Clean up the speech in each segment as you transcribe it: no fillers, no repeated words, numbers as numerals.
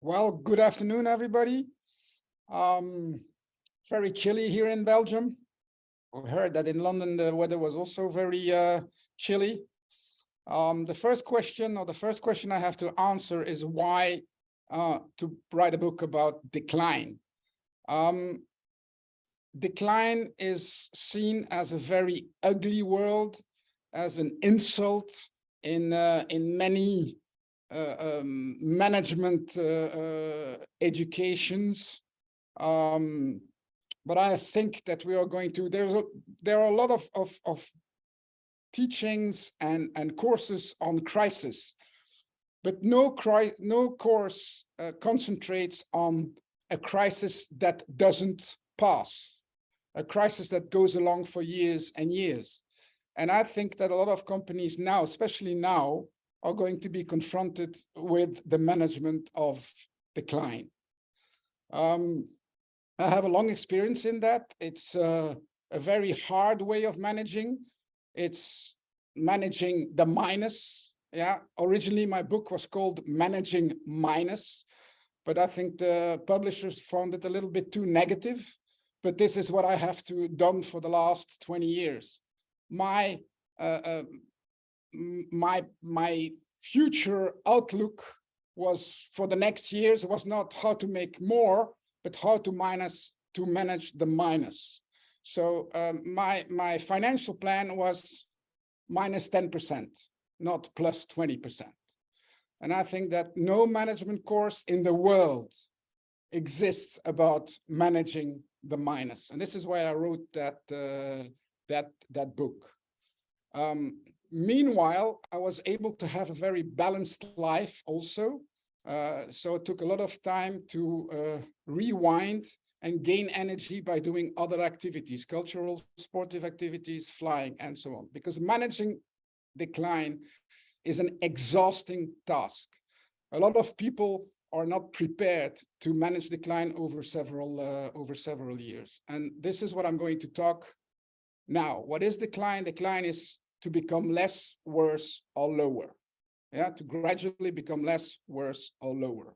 Well, good afternoon, everybody. Very chilly here in Belgium. We heard that in London, the weather was also very chilly. The first question I have to answer is why to write a book about decline. Decline is seen as a very ugly world, as an insult in many management educations, but I think that we are going to. There are a lot of teachings and courses on crisis, but no course concentrates on a crisis that doesn't pass, a crisis that goes along for years and years. And I think that a lot of companies now, especially now, are going to be confronted with the management of decline. I have a long experience in that. It's a very hard way of managing. It's managing the minus. Yeah, originally my book was called Managing Minus, but I think the publishers found it a little bit too negative. But this is what I have done for the last 20 years. My future outlook was for the next years was not how to make more, but how to manage the minus. So my financial plan was minus 10%, not plus 20%. And I think that no management course in the world exists about managing the minus. And this is why I wrote that book. Meanwhile, I was able to have a very balanced life also. So it took a lot of time to rewind and gain energy by doing other activities, cultural, sportive activities, flying, and so on. Because managing decline is an exhausting task. A lot of people are not prepared to manage decline over several years. And this is what I'm going to talk now. What is decline? Decline is to become less, worse, or lower. Yeah, to gradually become less, worse, or lower.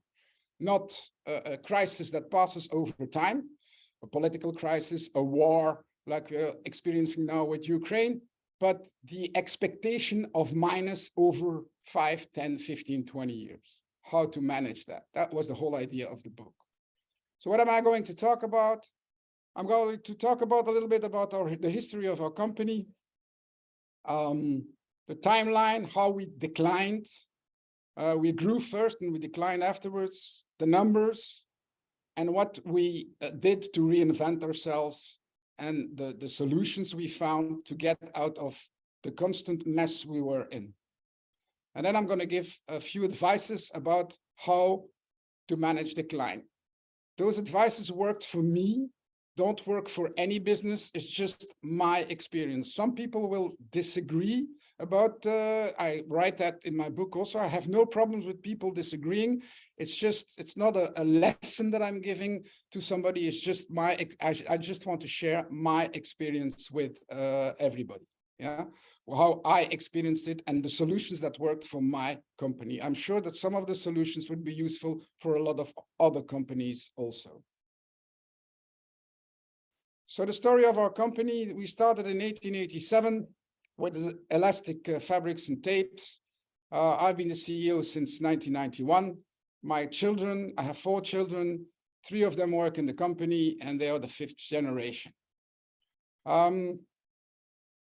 Not a crisis that passes over time, a political crisis, a war like we're experiencing now with Ukraine, but the expectation of minus over 5, 10, 15, 20 years. How to manage that. That was the whole idea of the book. So what am I going to talk about? I'm going to talk about a little bit about the history of our company, the timeline, how we declined. We grew first and we declined afterwards, the numbers, and what we did to reinvent ourselves, and the solutions we found to get out of the constant mess we were in. And then I'm going to give a few advices about how to manage decline. Those advices worked for me, don't work for any business. It's just my experience. Some people will disagree about, I write that in my book also. I have no problems with people disagreeing. It's not a lesson that I'm giving to somebody. It's just I just want to share my experience with everybody. Yeah, how I experienced it and the solutions that worked for my company. I'm sure that some of the solutions would be useful for a lot of other companies also. So the story of our company, we started in 1887 with elastic fabrics and tapes. I've been the CEO since 1991. My children, I have 4 children, 3 of them work in the company, and they are the 5th generation.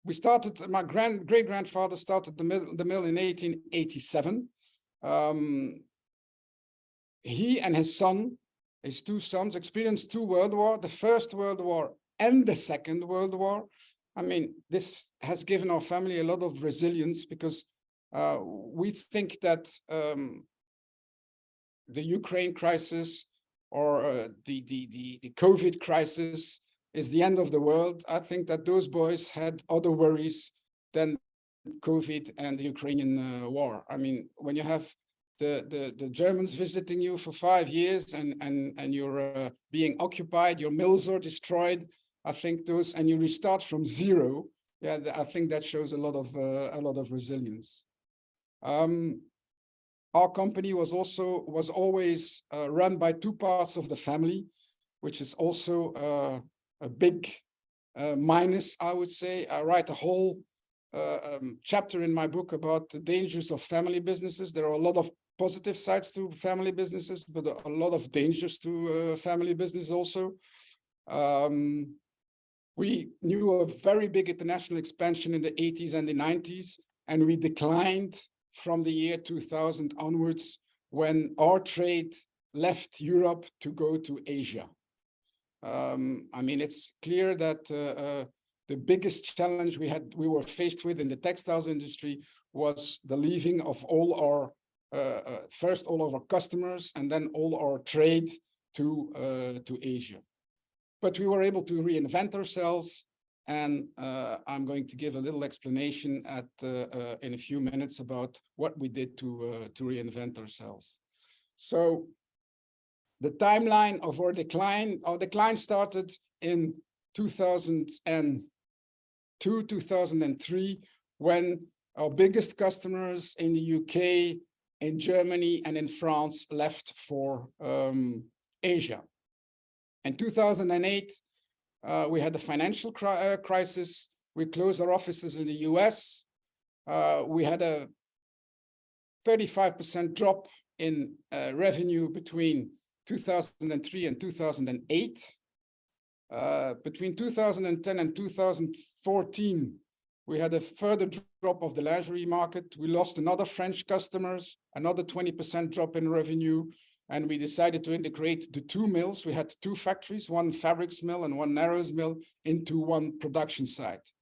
We started, my great-grandfather started the mill in 1887. He and his son, his 2 sons, experienced 2 World Wars, the First World War and the Second World War. I mean, this has given our family a lot of resilience because we think that the Ukraine crisis or the COVID crisis is the end of the world. I think that those boys had other worries than COVID and the Ukrainian war. I mean, when you have the Germans visiting you for 5 years and you're being occupied, your mills are destroyed, I think those, and you restart from zero. Yeah, I think that shows a lot of resilience. Our company was always run by two parts of the family, which is also a big minus, I would say. I write a whole chapter in my book about the dangers of family businesses. There are a lot of positive sides to family businesses, but a lot of dangers to family business also. We knew a very big international expansion in the 80s and the 90s, and we declined from the year 2000 onwards when our trade left Europe to go to Asia. I mean, it's clear that the biggest challenge we were faced with in the textiles industry was the leaving of all our first all of our customers and then all our trade to Asia. But we were able to reinvent ourselves, and I'm going to give a little explanation in a few minutes about what we did to reinvent ourselves. So the timeline of our decline started in 2002, 2003, when our biggest customers in the UK, in Germany, and in France left for Asia. In 2008, we had the financial crisis. We closed our offices in the US. We had a 35% drop in revenue between 2003 and 2008. Between 2010 and 2014, we had a further drop of the lingerie market. We lost another French customers, another 20% drop in revenue, and we decided to integrate the two mills. We had two factories, one fabrics mill and one narrows mill, into one production site.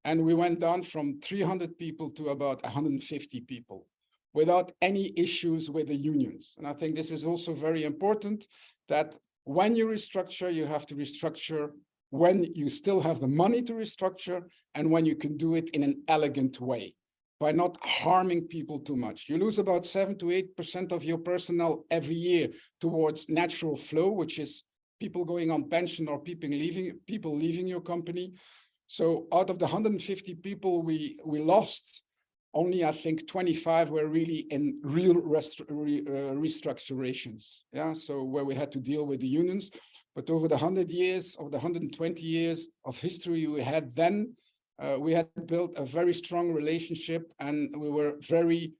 And we went down from 300 people to about 150 people without any issues with the unions. And I think this is also very important, that when you restructure, you have to restructure when you still have the money to restructure and when you can do it in an elegant way, by not harming people too much. You lose about 7 to 8% of your personnel every year towards natural flow, which is people going on pension or people leaving your company. So out of the 150 people we lost, only I think 25 were really in real restructurations. Yeah, so where we had to deal with the unions. But over the 100 years or the 120 years of history we had then, we had built a very strong relationship, and we were very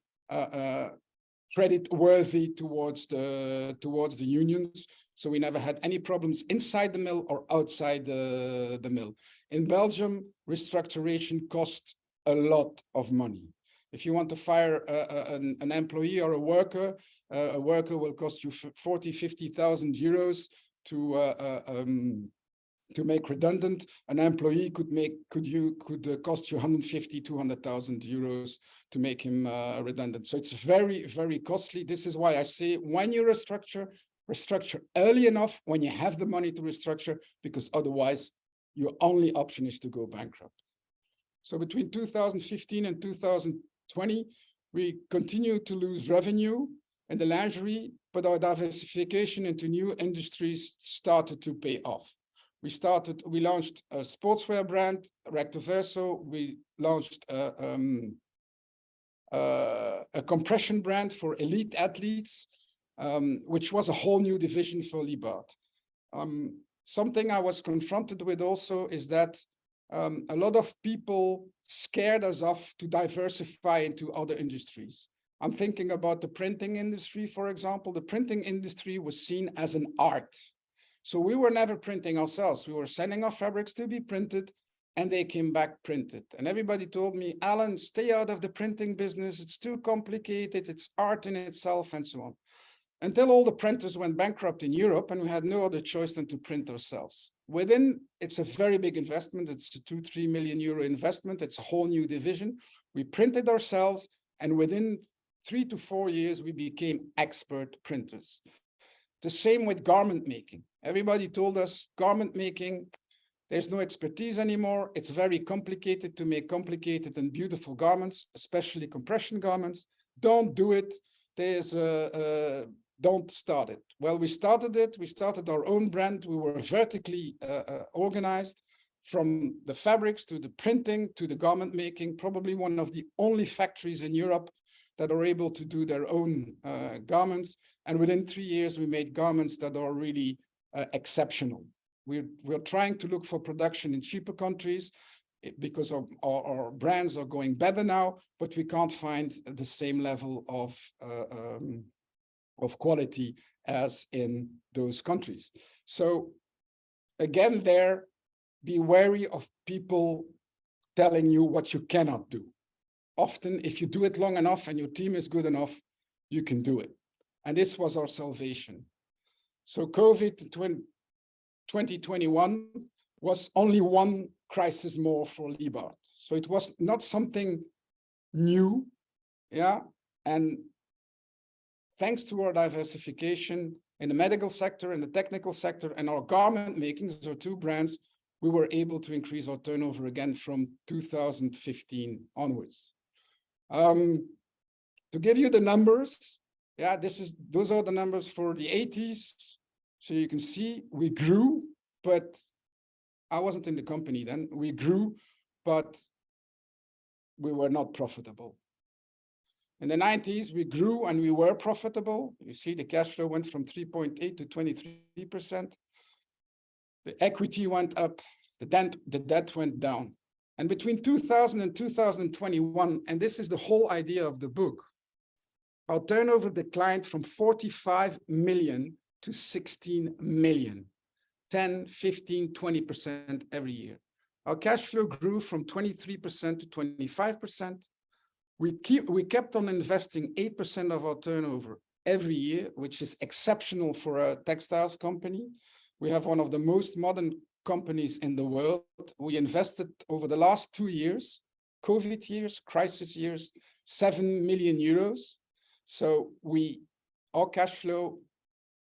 credit-worthy towards the unions. So we never had any problems inside the mill or outside the mill. In Belgium, restructuration costs a lot of money. If you want to fire an employee or a worker will cost you 40, 50,000 euros to make redundant. An employee could cost you 150, 200,000 euros to make him redundant. So it's very, very costly. This is why I say, when you restructure early enough when you have the money to restructure, because otherwise your only option is to go bankrupt. So between 2015 and 2020, we continued to lose revenue in the lingerie, but our diversification into new industries started to pay off. We launched a sportswear brand, Recto Verso. We launched a compression brand for elite athletes, which was a whole new division for Liebart. Something I was confronted with also is that a lot of people scared us off to diversify into other industries. I'm thinking about the printing industry, for example. The printing industry was seen as an art. So we were never printing ourselves. We were sending our fabrics to be printed, and they came back printed. And everybody told me, Alan, stay out of the printing business. It's too complicated. It's art in itself, and so on. Until all the printers went bankrupt in Europe, and we had no other choice than to print ourselves. It's a very big investment. It's a 2-3 million euro investment. It's a whole new division. We printed ourselves, and within 3 to 4 years, we became expert printers. The same with garment making. Everybody told us garment making, there's no expertise anymore. It's very complicated to make complicated and beautiful garments, especially compression garments. Don't do it. Don't start it. Well, we started it. We started our own brand. We were vertically organized, from the fabrics to the printing to the garment making, probably one of the only factories in Europe that are able to do their own garments. And within 3 years, we made garments that are really exceptional. We're trying to look for production in cheaper countries because our brands are going better now, but we can't find the same level of quality as in those countries. So again, be wary of people telling you what you cannot do. Often, if you do it long enough and your team is good enough, you can do it. And this was our salvation. So COVID 2021 was only one crisis more for Liebhardt. So it was not something new, yeah. And thanks to our diversification in the medical sector, in the technical sector, and our garment making, so 2 brands, we were able to increase our turnover again from 2015 onwards. To give you the numbers, yeah, those are the numbers for the 80s. So you can see we grew, but I wasn't in the company then. We grew, but we were not profitable. In the 90s, we grew and we were profitable. You see the cash flow went from 3.8 to 23%. The equity went up, the debt went down. And between 2000 and 2021, and this is the whole idea of the book, our turnover declined from 45 million to 16 million, 10, 15, 20% every year. Our cash flow grew from 23% to 25%. We kept on investing 8% of our turnover every year, which is exceptional for a textiles company. We have one of the most modern companies in the world. We invested over the last 2 years, COVID years, crisis years, 7 million euros. So our cash flow,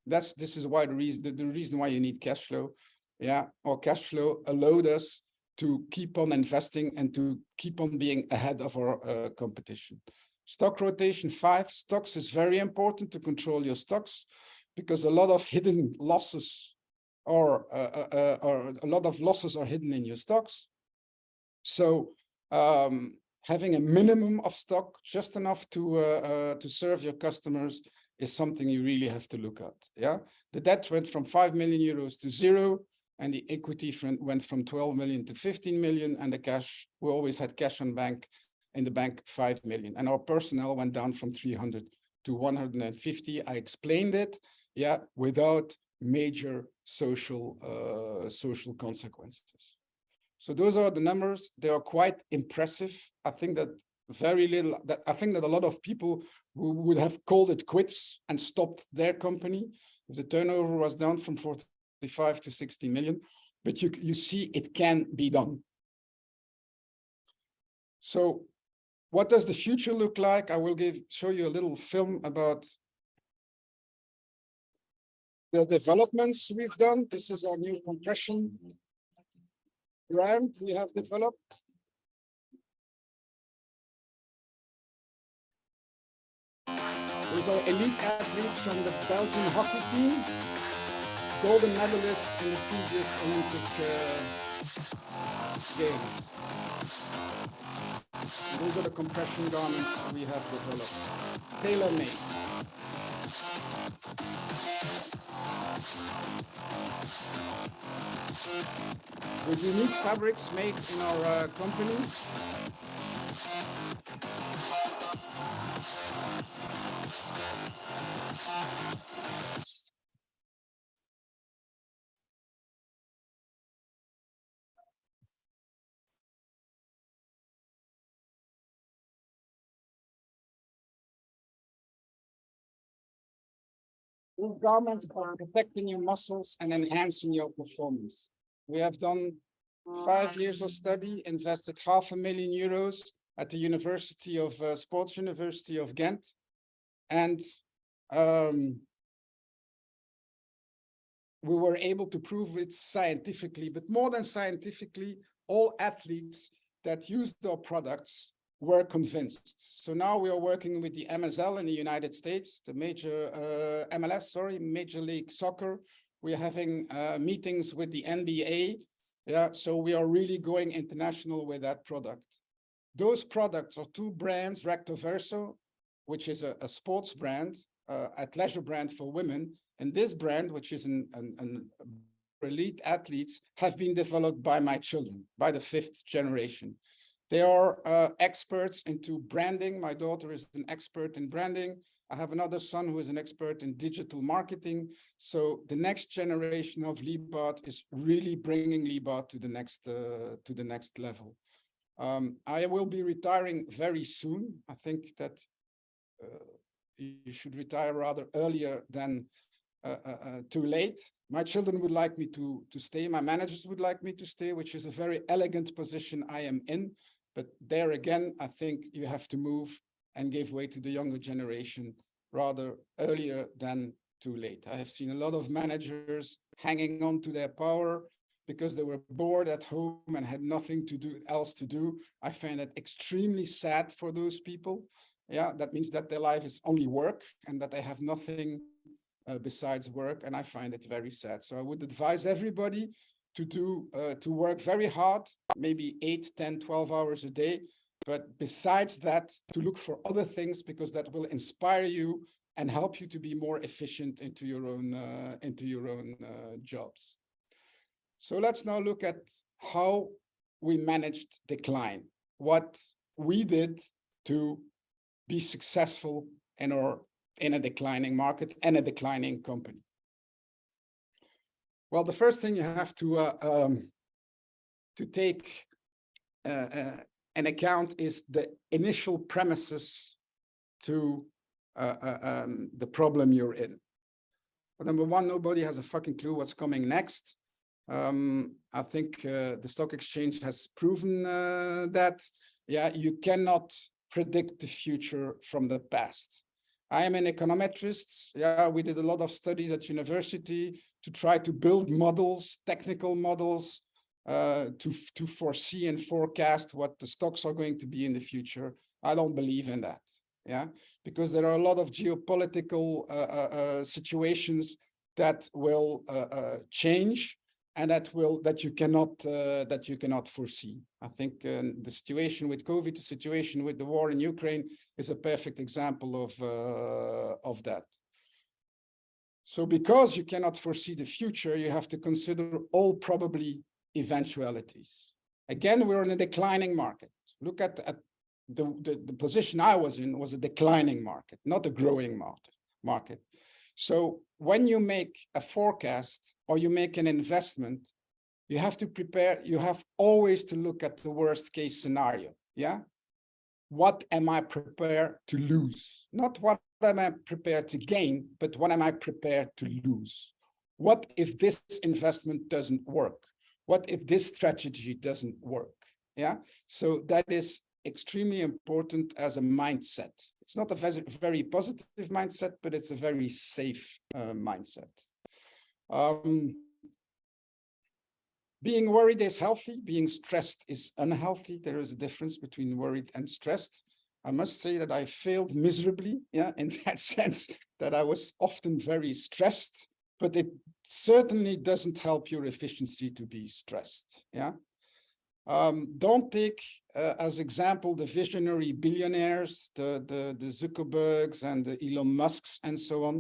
this is why the reason why you need cash flow. Yeah, our cash flow allowed us to keep on investing and to keep on being ahead of our competition. Stock rotation 5, stocks is very important to control your stocks because a lot of hidden losses or a lot of losses are hidden in your stocks. So having a minimum of stock, just enough to serve your customers, is something you really have to look at. Yeah, the debt went from 5 million euros to 0, and the equity went from 12 million to 15 million, and the cash, we always had cash in the bank 5 million, and our personnel went down from 300 to 150. I explained it, yeah, without major social consequences. So those are the numbers. They are quite impressive. I think that a lot of people would have called it quits and stopped their company if the turnover was down from 45 to 60 million. But you see, it can be done. So what does the future look like? I will show you a little film about the developments we've done. This is our new compression brand we have developed. Those are elite athletes from the Belgian hockey team, golden medalists in the previous Olympic Games. Those are the compression garments we have developed, tailor-made. With unique fabrics made in our company. These garments are protecting your muscles and enhancing your performance. We have done 5 years of study, invested €500,000 at the University of Sports University of Ghent, and we were able to prove it scientifically. But more than scientifically, all athletes that used our products were convinced. So now we are working with the MSL in the United States, the Major League Soccer. We're having meetings with the NBA. Yeah, so we are really going international with that product. Those products are 2 brands, recto verso, which is a sports brand, athleisure brand for women. And this brand, which is an elite athletes, have been developed by my children, by the 5th generation. They are experts into branding. My daughter is an expert in branding. I have another son who is an expert in digital marketing. So the next generation of Liebart is really bringing Liebart to the next level. I will be retiring very soon. I think that you should retire rather earlier than too late. My children would like me to stay. My managers would like me to stay, which is a very elegant position I am in. But there again, I think you have to move and give way to the younger generation rather earlier than too late. I have seen a lot of managers hanging on to their power because they were bored at home and had nothing else to do. I find that extremely sad for those people. Yeah, that means that their life is only work and that they have nothing besides work, and I find it very sad. So I would advise everybody to work very hard, maybe 8, 10, 12 hours a day, but besides that, to look for other things, because that will inspire you and help you to be more efficient into your own jobs. So let's now look at how we managed decline, what we did to be successful in a declining market and a declining company. Well, the first thing you have to take an account is the initial premises to the problem you're in. Well, number one, nobody has a fucking clue what's coming next. I think the stock exchange has proven that, yeah, you cannot predict the future from the past. I am an econometrist. Yeah, we did a lot of studies at university to try to build models, technical models, to foresee and forecast what the stocks are going to be in the future. I don't believe in that. Yeah, because there are a lot of geopolitical situations that will change and that you cannot foresee. I think the situation with COVID, the situation with the war in Ukraine is a perfect example of that. So because you cannot foresee the future, you have to consider all probably eventualities. Again, we're in a declining market. Look at the position I was in was a declining market, not a growing market. So when you make a forecast or you make an investment, you have to prepare, you have always to look at the worst case scenario. Yeah. What am I prepared to lose? Not what am I prepared to gain, but what am I prepared to lose? What if this investment doesn't work? What if this strategy doesn't work? Yeah. So that is extremely important as a mindset. It's not a very positive mindset, but it's a very safe mindset. Being worried is healthy. Being stressed is unhealthy. There is a difference between worried and stressed. I must say that I failed miserably, yeah, in that sense that I was often very stressed, but it certainly doesn't help your efficiency to be stressed, yeah. Don't take as example the visionary billionaires, the Zuckerbergs and the Elon Musks and so on.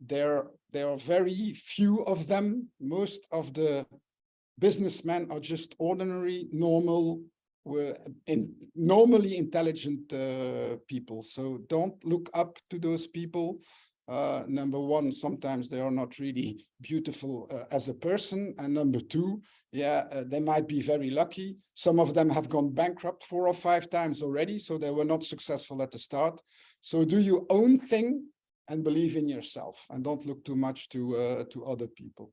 There are very few of them. Most of the businessmen are just ordinary, normally intelligent people. So don't look up to those people. Number one, sometimes they are not really beautiful as a person. And number two, yeah, they might be very lucky. Some of them have gone bankrupt 4 or 5 times already, so they were not successful at the start. So do your own thing and believe in yourself, and don't look too much to other people.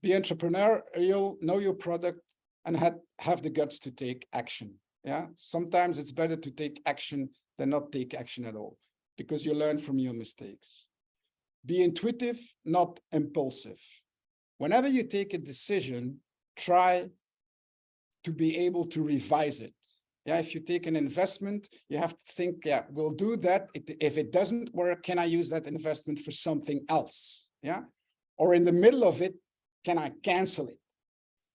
Be entrepreneurial, know your product, and have the guts to take action. Yeah, sometimes it's better to take action than not take action at all, because you learn from your mistakes. Be intuitive, not impulsive. Whenever you take a decision, try to be able to revise it. Yeah, if you take an investment, you have to think, yeah, we'll do that. If it doesn't work, can I use that investment for something else? Yeah, or in the middle of it, can I cancel it?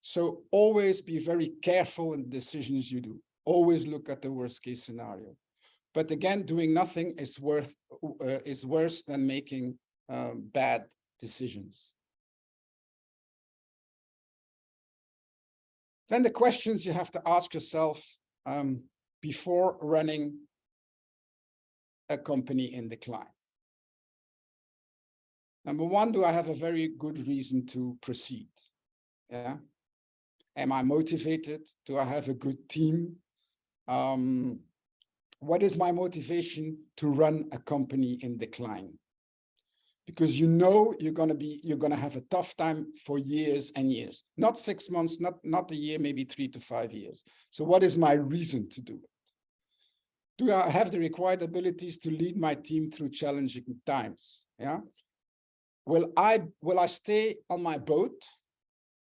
So always be very careful in decisions you do. Always look at the worst case scenario. But again, doing nothing is worse than making bad decisions. Then the questions you have to ask yourself before running a company in decline. Number one, do I have a very good reason to proceed? Yeah. Am I motivated? Do I have a good team? What is my motivation to run a company in decline? Because you know you're gonna have a tough time for years and years, not 6 months, not a year, maybe 3 to 5 years. So what is my reason to do it? Do I have the required abilities to lead my team through challenging times? Yeah. Will I stay on my boat,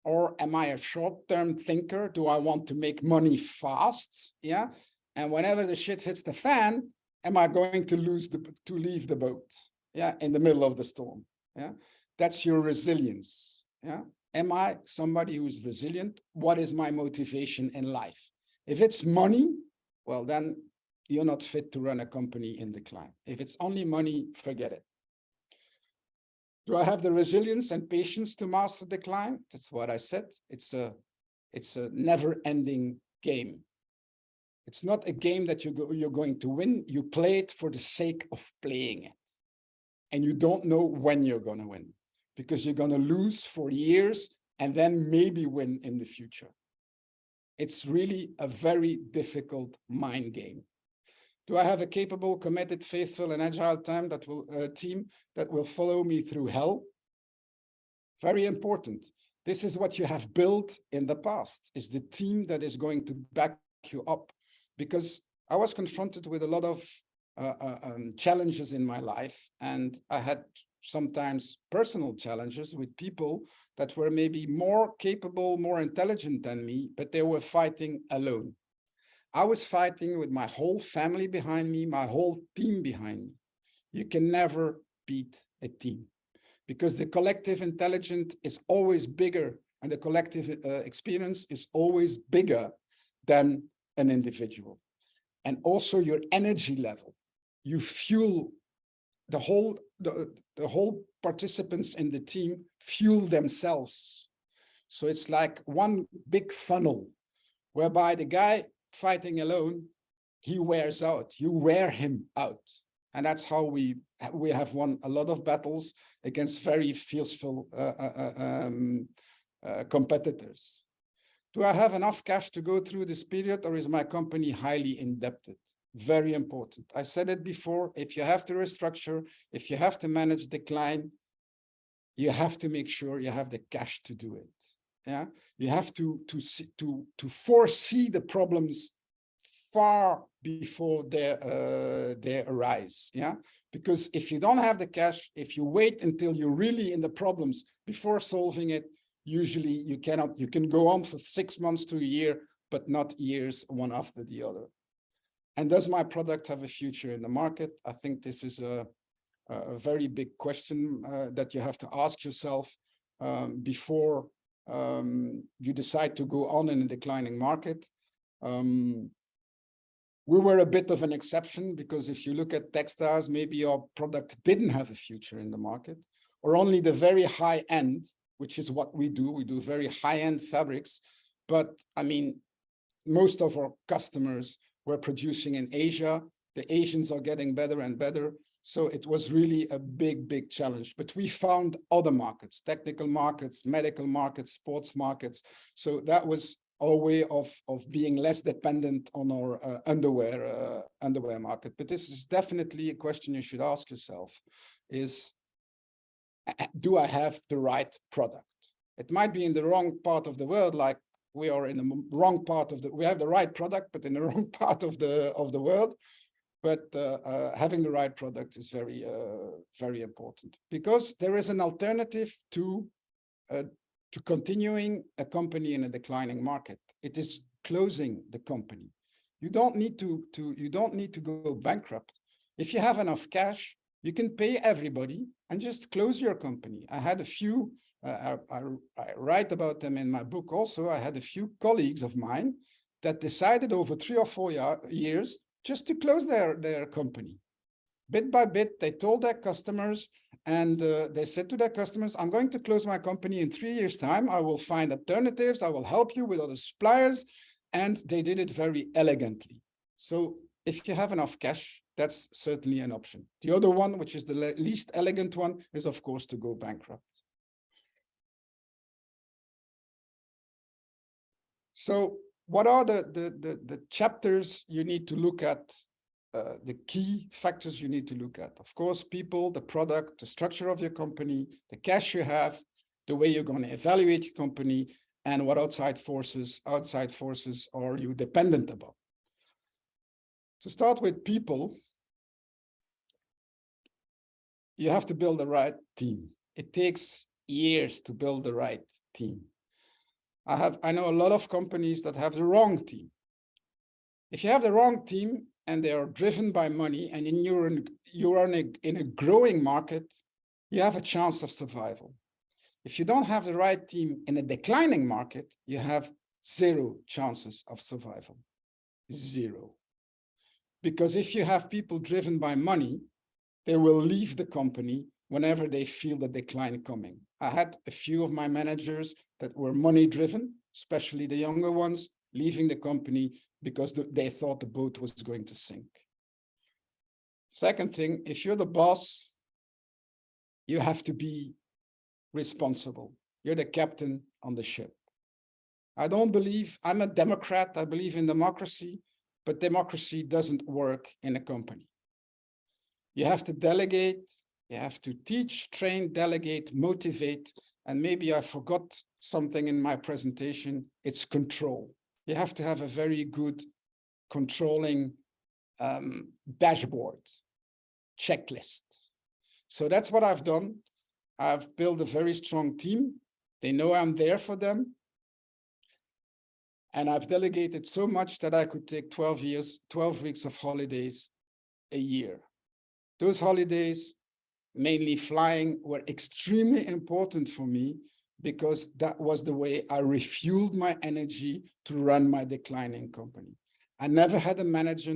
or am I a short-term thinker? Do I want to make money fast? Yeah. And whenever the shit hits the fan, am I going to leave the boat? Yeah, in the middle of the storm. Yeah, that's your resilience. Yeah, am I somebody who's resilient? What is my motivation in life? If it's money, well, then you're not fit to run a company in decline. If it's only money, forget it. Do I have the resilience and patience to master decline? That's what I said. It's a never-ending game. It's not a game that you're going to win. You play it for the sake of playing it. And you don't know when you're going to win, because you're going to lose for years and then maybe win in the future. It's really a very difficult mind game. Do I have a capable, committed, faithful, and agile team that will follow me through hell? Very important. This is what you have built in the past, is the team that is going to back you up. Because I was confronted with a lot of challenges in my life, and I had sometimes personal challenges with people that were maybe more capable, more intelligent than me, but they were fighting alone. I was fighting with my whole family behind me, my whole team behind me. You can never beat a team, because the collective intelligence is always bigger, and the collective experience is always bigger than an individual. And also your energy level. You fuel the whole participants in the team fuel themselves. So it's like one big funnel, whereby the guy fighting alone, he wears out. You wear him out. And that's how we have won a lot of battles against very fierceful competitors. Do I have enough cash to go through this period, or is my company highly indebted? Very important. I said it before, if you have to restructure, if you have to manage decline, you have to make sure you have the cash to do it. Yeah, you have to foresee the problems far before they arise. Yeah, because if you don't have the cash, if you wait until you're really in the problems before solving it, usually you can go on for 6 months to a year, but not years one after the other. And does my product have a future in the market? I think this is a very big question that you have to ask yourself before you decide to go on in a declining market. We were a bit of an exception, because if you look at textiles, maybe our product didn't have a future in the market, or only the very high end, which is what we do. We do very high-end fabrics. But I mean, most of our customers were producing in Asia. The Asians are getting better and better. So it was really a big, big challenge. But we found other markets, technical markets, medical markets, sports markets. So that was our way of being less dependent on our underwear market. But this is definitely a question you should ask yourself, is, do I have the right product? It might be in the wrong part of the world, like we are in the wrong part of we have the right product, but in the wrong part of the world. But having the right product is very, very important, because there is an alternative to continuing a company in a declining market. It is closing the company. You don't need to go bankrupt. If you have enough cash, you can pay everybody and just close your company. I had a few, I write about them in my book also. I had a few colleagues of mine that decided over 3 or 4 years just to close their company. Bit by bit, they told their customers, and they said to their customers, I'm going to close my company in 3 years' time. I will find alternatives. I will help you with other suppliers. And they did it very elegantly. So if you have enough cash, that's certainly an option. The other one, which is the least elegant one, is, of course, to go bankrupt. So what are the chapters you need to look at? The key factors you need to look at? Of course, people, the product, the structure of your company, the cash you have, the way you're going to evaluate your company, and what outside forces are you dependent upon. To start with people, you have to build the right team. It takes years to build the right team. I know a lot of companies that have the wrong team. If you have the wrong team and they are driven by money, and you're in a growing market, you have a chance of survival. If you don't have the right team in a declining market, you have zero chances of survival. Zero. Because if you have people driven by money, they will leave the company whenever they feel the decline coming. I had a few of my managers that were money driven, especially the younger ones, leaving the company because they thought the boat was going to sink. Second thing, if you're the boss, you have to be responsible. You're the captain on the ship. I'm a Democrat, I believe in democracy, but democracy doesn't work in a company. You have to delegate, you have to teach, train, delegate, motivate, and maybe I forgot something in my presentation, it's control. You have to have a very good controlling dashboard, checklist. So that's what I've done. I've built a very strong team. They know I'm there for them. And I've delegated so much that I could take 12 weeks of holidays a year. Those holidays, mainly flying, were extremely important for me because that was the way I refueled my energy to run my declining company. I never had a manager,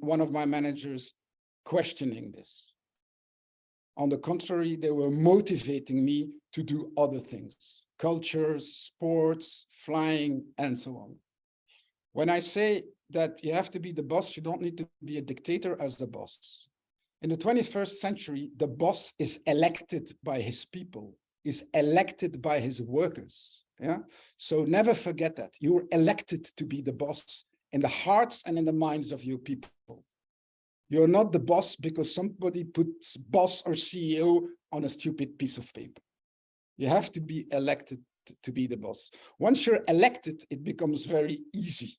one of my managers questioning this. On the contrary, they were motivating me to do other things, cultures, sports, flying, and so on. When I say that you have to be the boss, you don't need to be a dictator as the boss. In the 21st century, the boss is elected by his people, is elected by his workers. Yeah. So never forget that you're elected to be the boss in the hearts and in the minds of your people. You're not the boss because somebody puts boss or CEO on a stupid piece of paper. You have to be elected to be the boss. Once you're elected, it becomes very easy.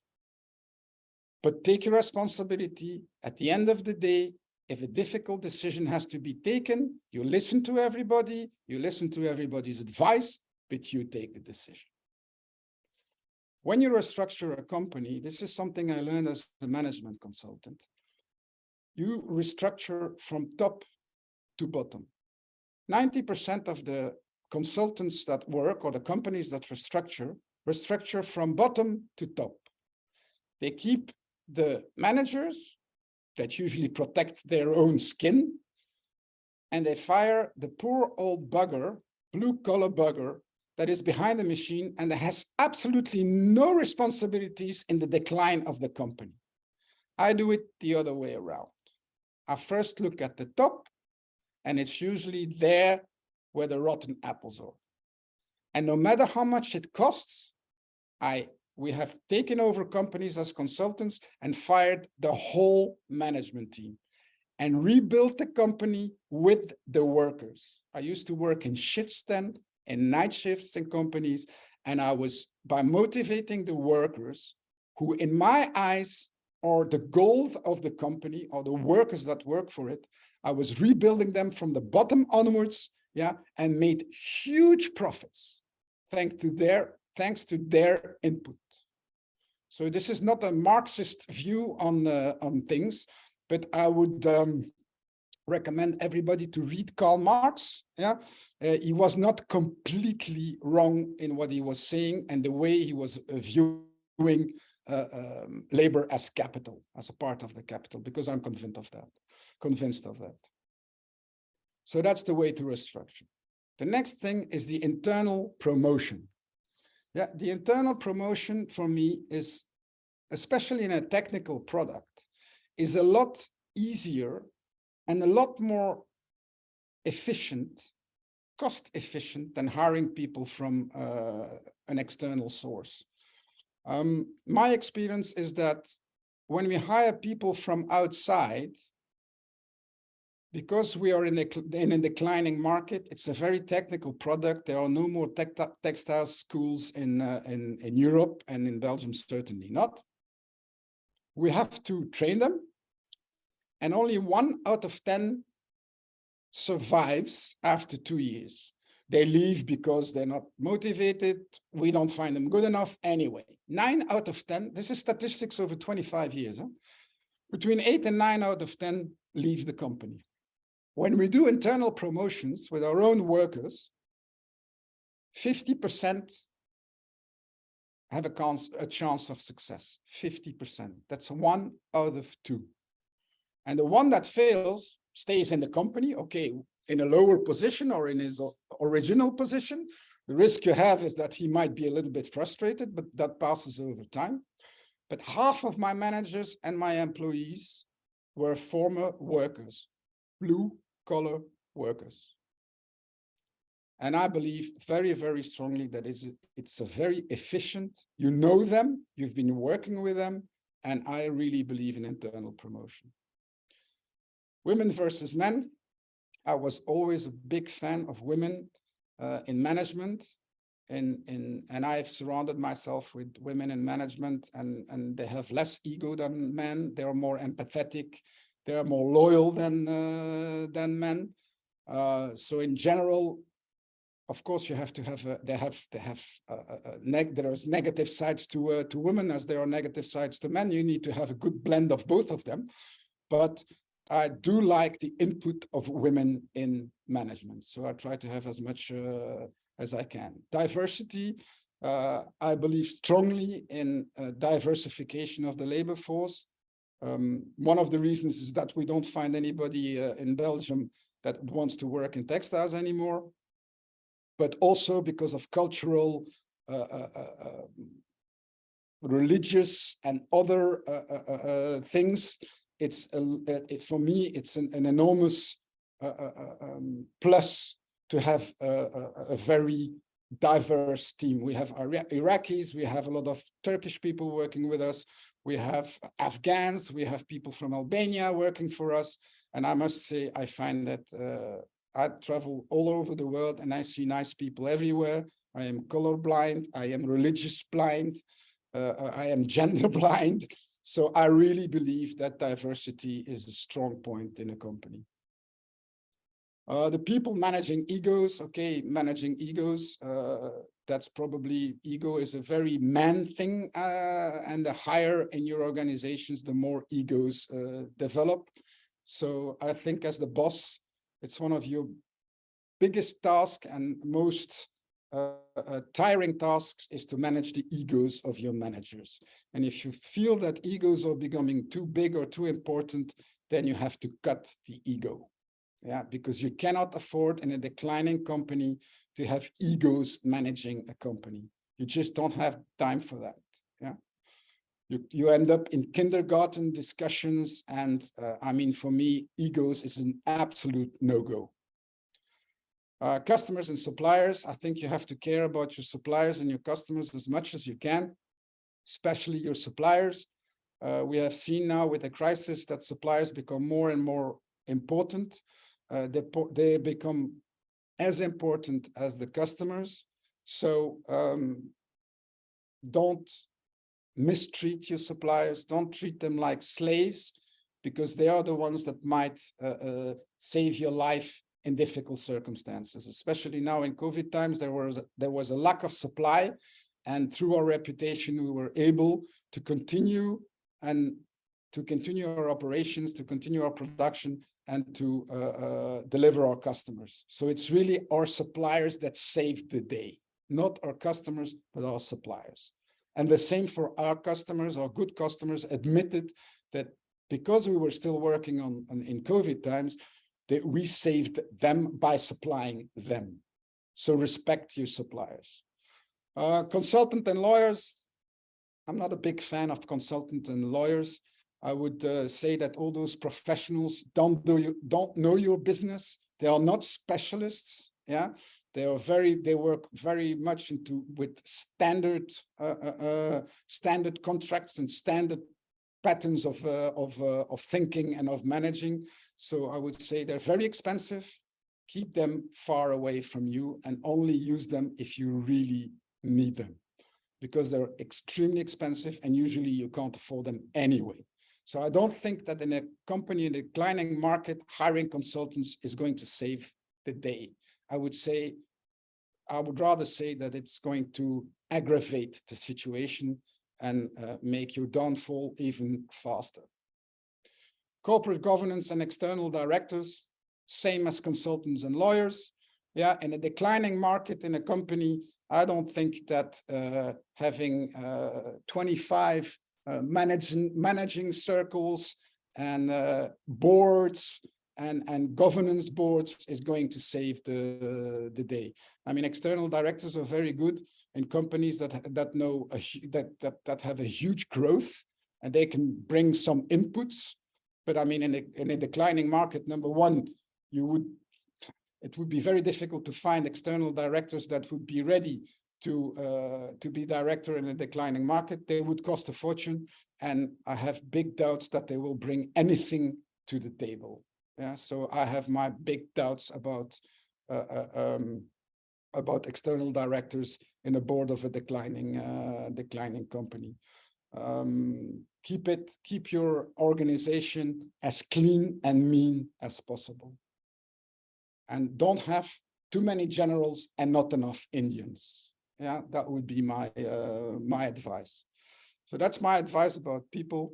But take your responsibility. At the end of the day, if a difficult decision has to be taken, you listen to everybody, you listen to everybody's advice, but you take the decision. When you restructure a company, this is something I learned as a management consultant. You restructure from top to bottom. 90% of the consultants that work or the companies that restructure from bottom to top. They keep the managers that usually protect their own skin, and they fire the poor old bugger, blue-collar bugger, that is behind the machine and that has absolutely no responsibilities in the decline of the company. I do it the other way around. I first look at the top, and it's usually there where the rotten apples are. And no matter how much it costs, we have taken over companies as consultants and fired the whole management team and rebuilt the company with the workers. I used to work in shifts then, in night shifts in companies, and I was, by motivating the workers, who in my eyes are the gold of the company, or the workers that work for it, I was rebuilding them from the bottom onwards, yeah, and made huge profits thanks to their input. So this is not a Marxist view on things, but I would recommend everybody to read Karl Marx. Yeah, he was not completely wrong in what he was saying and the way he was viewing labor as capital, as a part of the capital, because I'm convinced of that. So that's the way to restructure. The next thing is the internal promotion. Yeah, the internal promotion for me is, especially in a technical product, is a lot easier and a lot more efficient, cost efficient than hiring people from an external source. My experience is that when we hire people from outside, because we are in a declining market, it's a very technical product. There are no more textile schools in Europe, and in Belgium certainly not. We have to train them, and only 1 out of 10 survives after 2 years. They leave because they're not motivated. We don't find them good enough anyway. 9 out of 10, this is statistics over 25 years. Huh? Between 8 and 9 out of 10 leave the company. When we do internal promotions with our own workers, 50% have a chance of success. 50%. That's 1 out of 2. And the one that fails stays in the company, okay, in a lower position or in his original position. The risk you have is that he might be a little bit frustrated, but that passes over time. But half of my managers and my employees were former workers, blue-collar workers. And I believe very, very strongly that it's a very efficient, you know them, you've been working with them, and I really believe in internal promotion. Women versus men. I was always a big fan of women in management, and I've surrounded myself with women in management, and they have less ego than men. They are more empathetic. They are more loyal than men. So in general, of course, you have to have there's negative sides to women as there are negative sides to men. You need to have a good blend of both of them, but I do like the input of women in management. So I try to have as much as I can. Diversity, I believe strongly in diversification of the labor force. One of the reasons is that we don't find anybody in Belgium that wants to work in textiles anymore, but also because of cultural, religious and other things. It's for me, it's an enormous plus to have a very diverse team. We have Iraqis, we have a lot of Turkish people working with us, we have Afghans, we have people from Albania working for us. And I must say, I find that I travel all over the world and I see nice people everywhere. I am colorblind, I am religious blind, I am gender blind. So I really believe that diversity is a strong point in a company. The people managing egos, okay, managing egos, that's probably, ego is a very man thing, and the higher in your organizations, the more egos develop. So I think as the boss, it's one of your biggest tasks and most tiring tasks is to manage the egos of your managers. And if you feel that egos are becoming too big or too important, then you have to cut the ego. Yeah, because you cannot afford in a declining company to have egos managing a company. You just don't have time for that. Yeah, you end up in kindergarten discussions, and I mean, for me, egos is an absolute no-go. Customers and suppliers, I think you have to care about your suppliers and your customers as much as you can, especially your suppliers. We have seen now with the crisis that suppliers become more and more important. They become as important as the customers. So don't mistreat your suppliers. Don't treat them like slaves, because they are the ones that might save your life in difficult circumstances. Especially now in COVID times, there was a lack of supply, and through our reputation, we were able to continue our operations, to continue our production, and to deliver our customers. So it's really our suppliers that saved the day, not our customers, but our suppliers. And the same for our customers. Our good customers admitted that because we were still working in COVID times, that we saved them by supplying them. So respect your suppliers. Consultant and lawyers. I'm not a big fan of consultants and lawyers. I would say that all those professionals don't know your business. They are not specialists. Yeah, they work very much with standard contracts and standard patterns of thinking and of managing. So I would say they're very expensive. Keep them far away from you and only use them if you really need them, because they're extremely expensive and usually you can't afford them anyway. So I don't think that in a company in a declining market, hiring consultants is going to save the day. I would rather say that it's going to aggravate the situation and make your downfall even faster. Corporate governance and external directors, same as consultants and lawyers. Yeah, in a declining market in a company, I don't think that having 25 managing circles and boards and governance boards is going to save the day. I mean, external directors are very good in companies that have a huge growth, and they can bring some inputs. But I mean, in a declining market, number one, it would be very difficult to find external directors that would be ready to be director in a declining market. They would cost a fortune, and I have big doubts that they will bring anything to the table. Yeah, so I have my big doubts about external directors in a board of a declining company. Keep your organization as clean and mean as possible, and don't have too many generals and not enough Indians. Yeah, that would be my my advice. So that's my advice about people.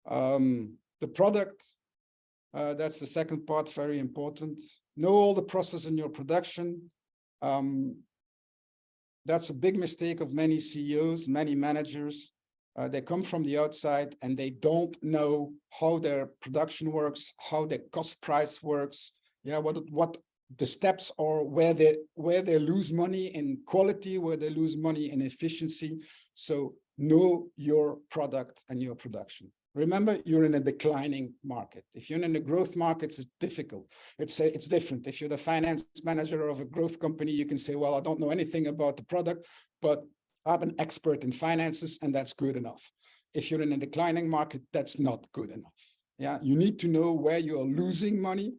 The product, that's the second part, very important. Know all the process in your production. That's a big mistake of many CEOs, many managers. They come from the outside and they don't know how their production works, how their cost price works. Yeah, what the steps are, where they lose money in quality, where they lose money in efficiency. So know your product and your production. Remember, you're in a declining market. If you're in a growth market, it's difficult. It's different. If you're the finance manager of a growth company, you can say, well, I don't know anything about the product, but I'm an expert in finances, and that's good enough. If you're in a declining market, that's not good enough. Yeah, you need to know where you're losing money,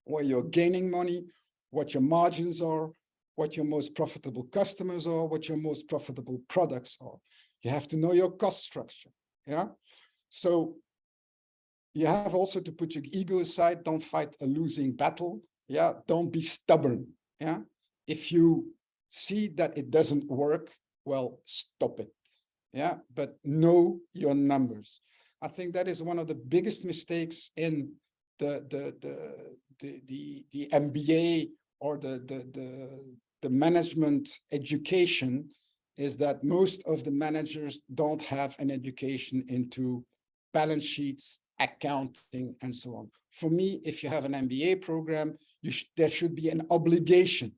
where you're gaining money, what your margins are, what your most profitable customers are, what your most profitable products are. You have to know your cost structure. Yeah. So you have also to put your ego aside. Don't fight a losing battle. Yeah. Don't be stubborn. Yeah. If you see that it doesn't work, well, stop it. Yeah. But know your numbers. I think that is one of the biggest mistakes in the MBA or the management education, is that most of the managers don't have an education into balance sheets, accounting, and so on. For me, if you have an MBA program, there should be an obligation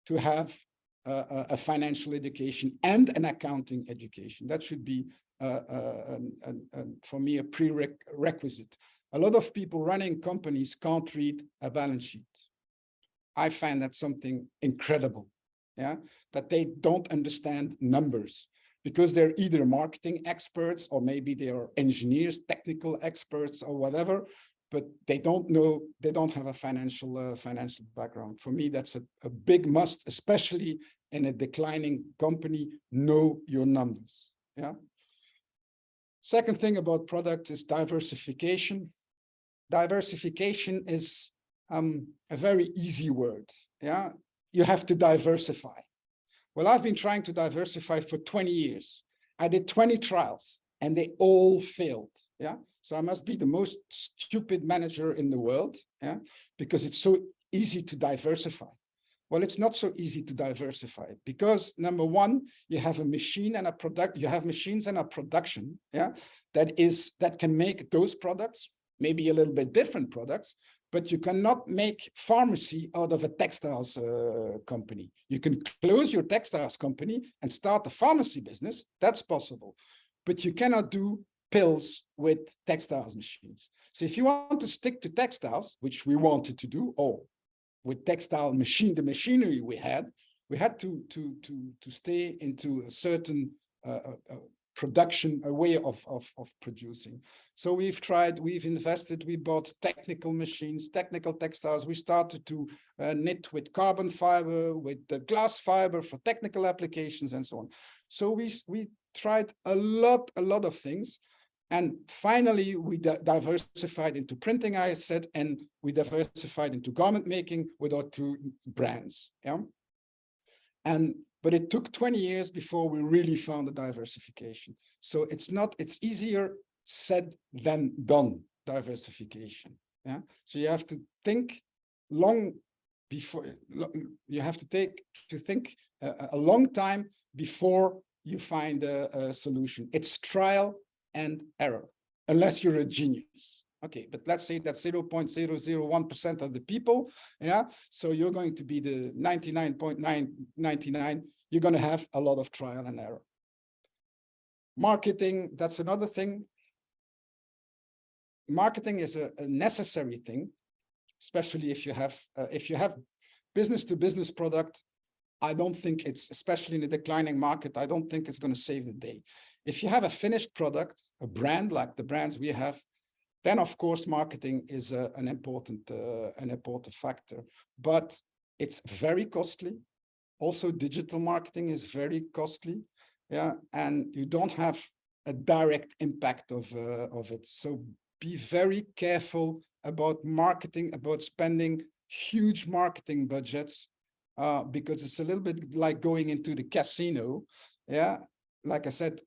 to have a financial education and an accounting education. That should be, for me, a prerequisite. A lot of people running companies can't read a balance sheet. I find that something incredible, yeah, that they don't understand numbers, because they're either marketing experts or maybe they are engineers, technical experts or whatever, but they don't know, they don't have a financial background. For me, that's a big must, especially in a declining company. Know your numbers. Yeah. Second thing about product is diversification. Diversification is a very easy word. Yeah, you have to diversify. Well, I've been trying to diversify for 20 years. I did 20 trials and they all failed. Yeah, so I must be the most stupid manager in the world. Yeah, because it's so easy to diversify. Well, it's not so easy to diversify it because number one, you have a machine and a product, you have machines and a production, yeah, that can make those products, maybe a little bit different products, but you cannot make pharmacy out of a textiles company. You can close your textiles company and start a pharmacy business. That's possible, but you cannot do pills with textiles machines. So if you want to stick to textiles, which we wanted to do, or with textile machine, the machinery we had to stay into a certain production, a way of producing. So we've tried, we've invested, we bought technical machines, technical textiles. We started to knit with carbon fiber, with the glass fiber for technical applications and so on. So we tried a lot of things. And finally, we diversified into printing, I said, and we diversified into garment making with our two brands. Yeah. But it took 20 years before we really found the diversification. So it's easier said than done, diversification. Yeah. So you have to think long before, you have to think a long time before you find a solution. It's trial and error, unless you're a genius. Okay, but let's say that's 0.001% of the people. Yeah, so you're going to be the 99.999. You're going to have a lot of trial and error. Marketing, that's another thing. Marketing is a necessary thing, especially if you have business-to-business product. I don't think it's, especially in a declining market, I don't think it's going to save the day. If you have a finished product, a brand like the brands we have, then of course marketing is an important factor. But it's very costly. Also, digital marketing is very costly. Yeah, and you don't have a direct impact of it. So be very careful about marketing, about spending huge marketing budgets, because it's a little bit like going into the casino. Yeah. Like I said,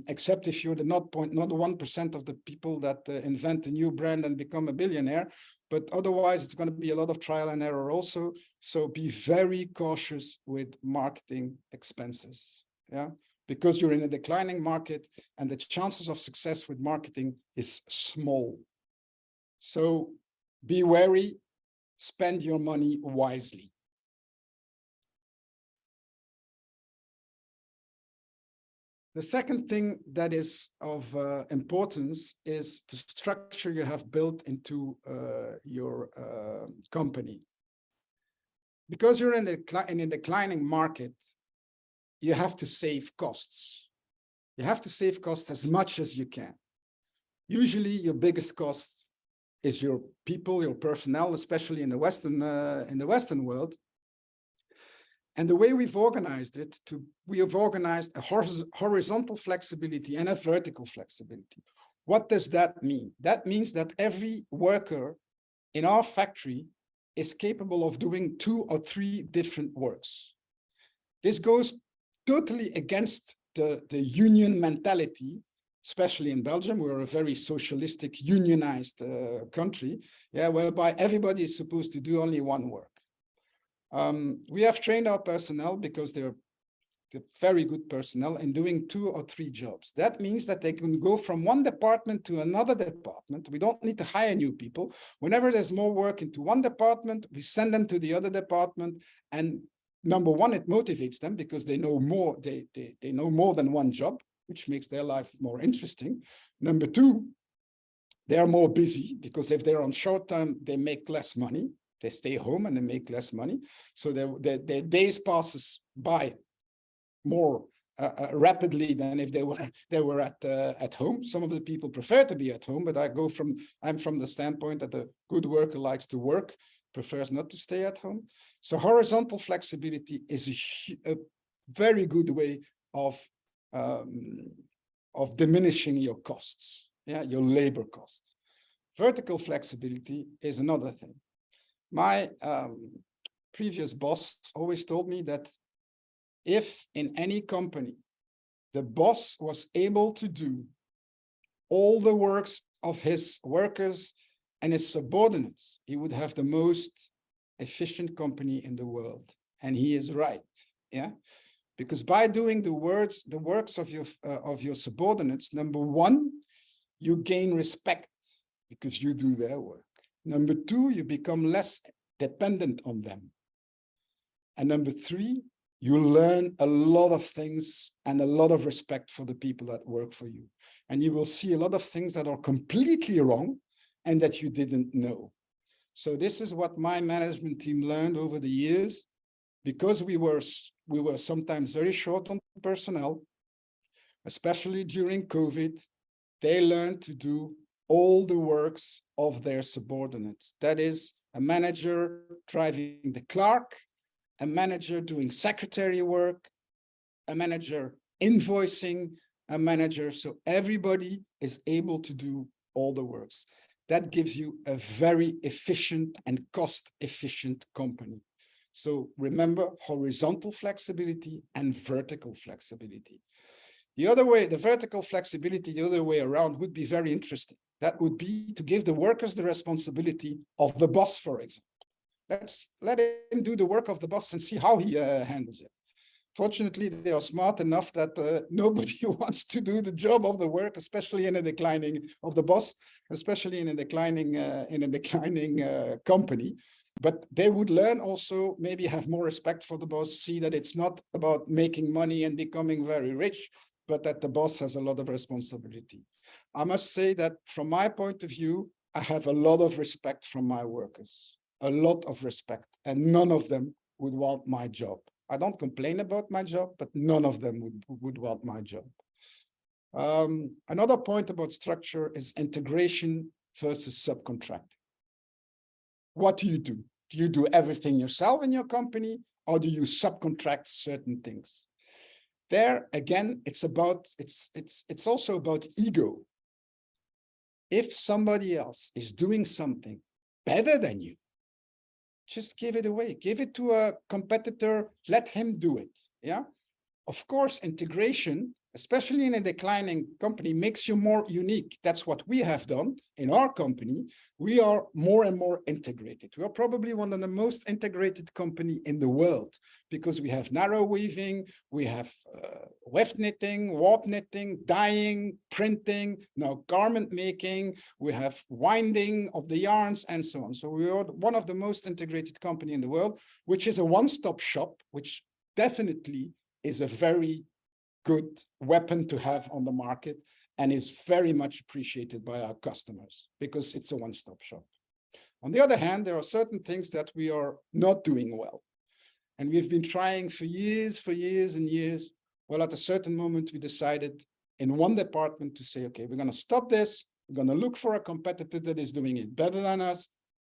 except if you're the not 1% of the people that invent a new brand and become a billionaire, but otherwise it's going to be a lot of trial and error also. So be very cautious with marketing expenses, yeah, because you're in a declining market and the chances of success with marketing is small. So be wary, spend your money wisely. The second thing that is of importance is the structure you have built into your company. Because you're in a declining market, you have to save costs. You have to save costs as much as you can. Usually your biggest cost is your people, your personnel, especially in the Western world. And the way we've organized it, we have organized a horizontal flexibility and a vertical flexibility. What does that mean? That means that every worker in our factory is capable of doing 2 or 3 different works. This goes totally against the union mentality, especially in Belgium. We're a very socialistic, unionized country, yeah, whereby everybody is supposed to do only one work. We have trained our personnel because they're very good personnel in doing 2 or 3 jobs. That means that they can go from one department to another department. We don't need to hire new people. Whenever there's more work into one department, we send them to the other department. And number one, it motivates them because they know more. They know more than one job, which makes their life more interesting. Number 2, they are more busy because if they're on short term, they make less money. They stay home and they make less money. So their days passes by more rapidly than if they were at home. Some of the people prefer to be at home, but I'm from the standpoint that a good worker likes to work, prefers not to stay at home. So horizontal flexibility is a very good way of diminishing your costs, yeah, your labor costs. Vertical flexibility is another thing. My previous boss always told me that if in any company the boss was able to do all the works of his workers and his subordinates, he would have the most efficient company in the world. And he is right. Yeah. Because by doing the works of your subordinates, number one, you gain respect because you do their work. Number two, you become less dependent on them. And number three, you learn a lot of things and a lot of respect for the people that work for you. And you will see a lot of things that are completely wrong and that you didn't know. So this is what my management team learned over the years, because we were sometimes very short on personnel, especially during COVID. They learned to do all the works of their subordinates. That is, a manager driving the clerk, a manager doing secretary work, a manager invoicing, a manager. So everybody is able to do all the works. That gives you a very efficient and cost-efficient company. So remember horizontal flexibility and vertical flexibility. The other way, the vertical flexibility, the other way around would be very interesting. That would be to give the workers the responsibility of the boss, for example. Let's let him do the work of the boss and see how he handles it. Fortunately, they are smart enough that nobody wants to do the job of the work, especially in a declining of the boss, especially in a declining company. But they would learn also, maybe have more respect for the boss, see that it's not about making money and becoming very rich, but that the boss has a lot of responsibility. I must say that from my point of view, I have a lot of respect from my workers, a lot of respect, and none of them would want my job. I don't complain about my job, but none of them would want my job. Another point about structure is integration versus subcontracting. What do? Do you do everything yourself in your company, or do you subcontract certain things? There again, it's also about ego. If somebody else is doing something better than you, just give it away. Give it to a competitor. Let him do it. Yeah. Of course, integration, especially in a declining company, makes you more unique. That's what we have done in our company. We are more and more integrated. We are probably one of the most integrated company in the world because we have narrow weaving, we have weft knitting, warp knitting, dyeing, printing, now garment making, we have winding of the yarns and so on. So we are one of the most integrated company in the world, which is a one-stop shop, which definitely is a very good weapon to have on the market and is very much appreciated by our customers because it's a one-stop shop. On the other hand, there are certain things that we are not doing well. And we've been trying for years and years. Well, at a certain moment, we decided in one department to say, okay, we're going to stop this. We're going to look for a competitor that is doing it better than us.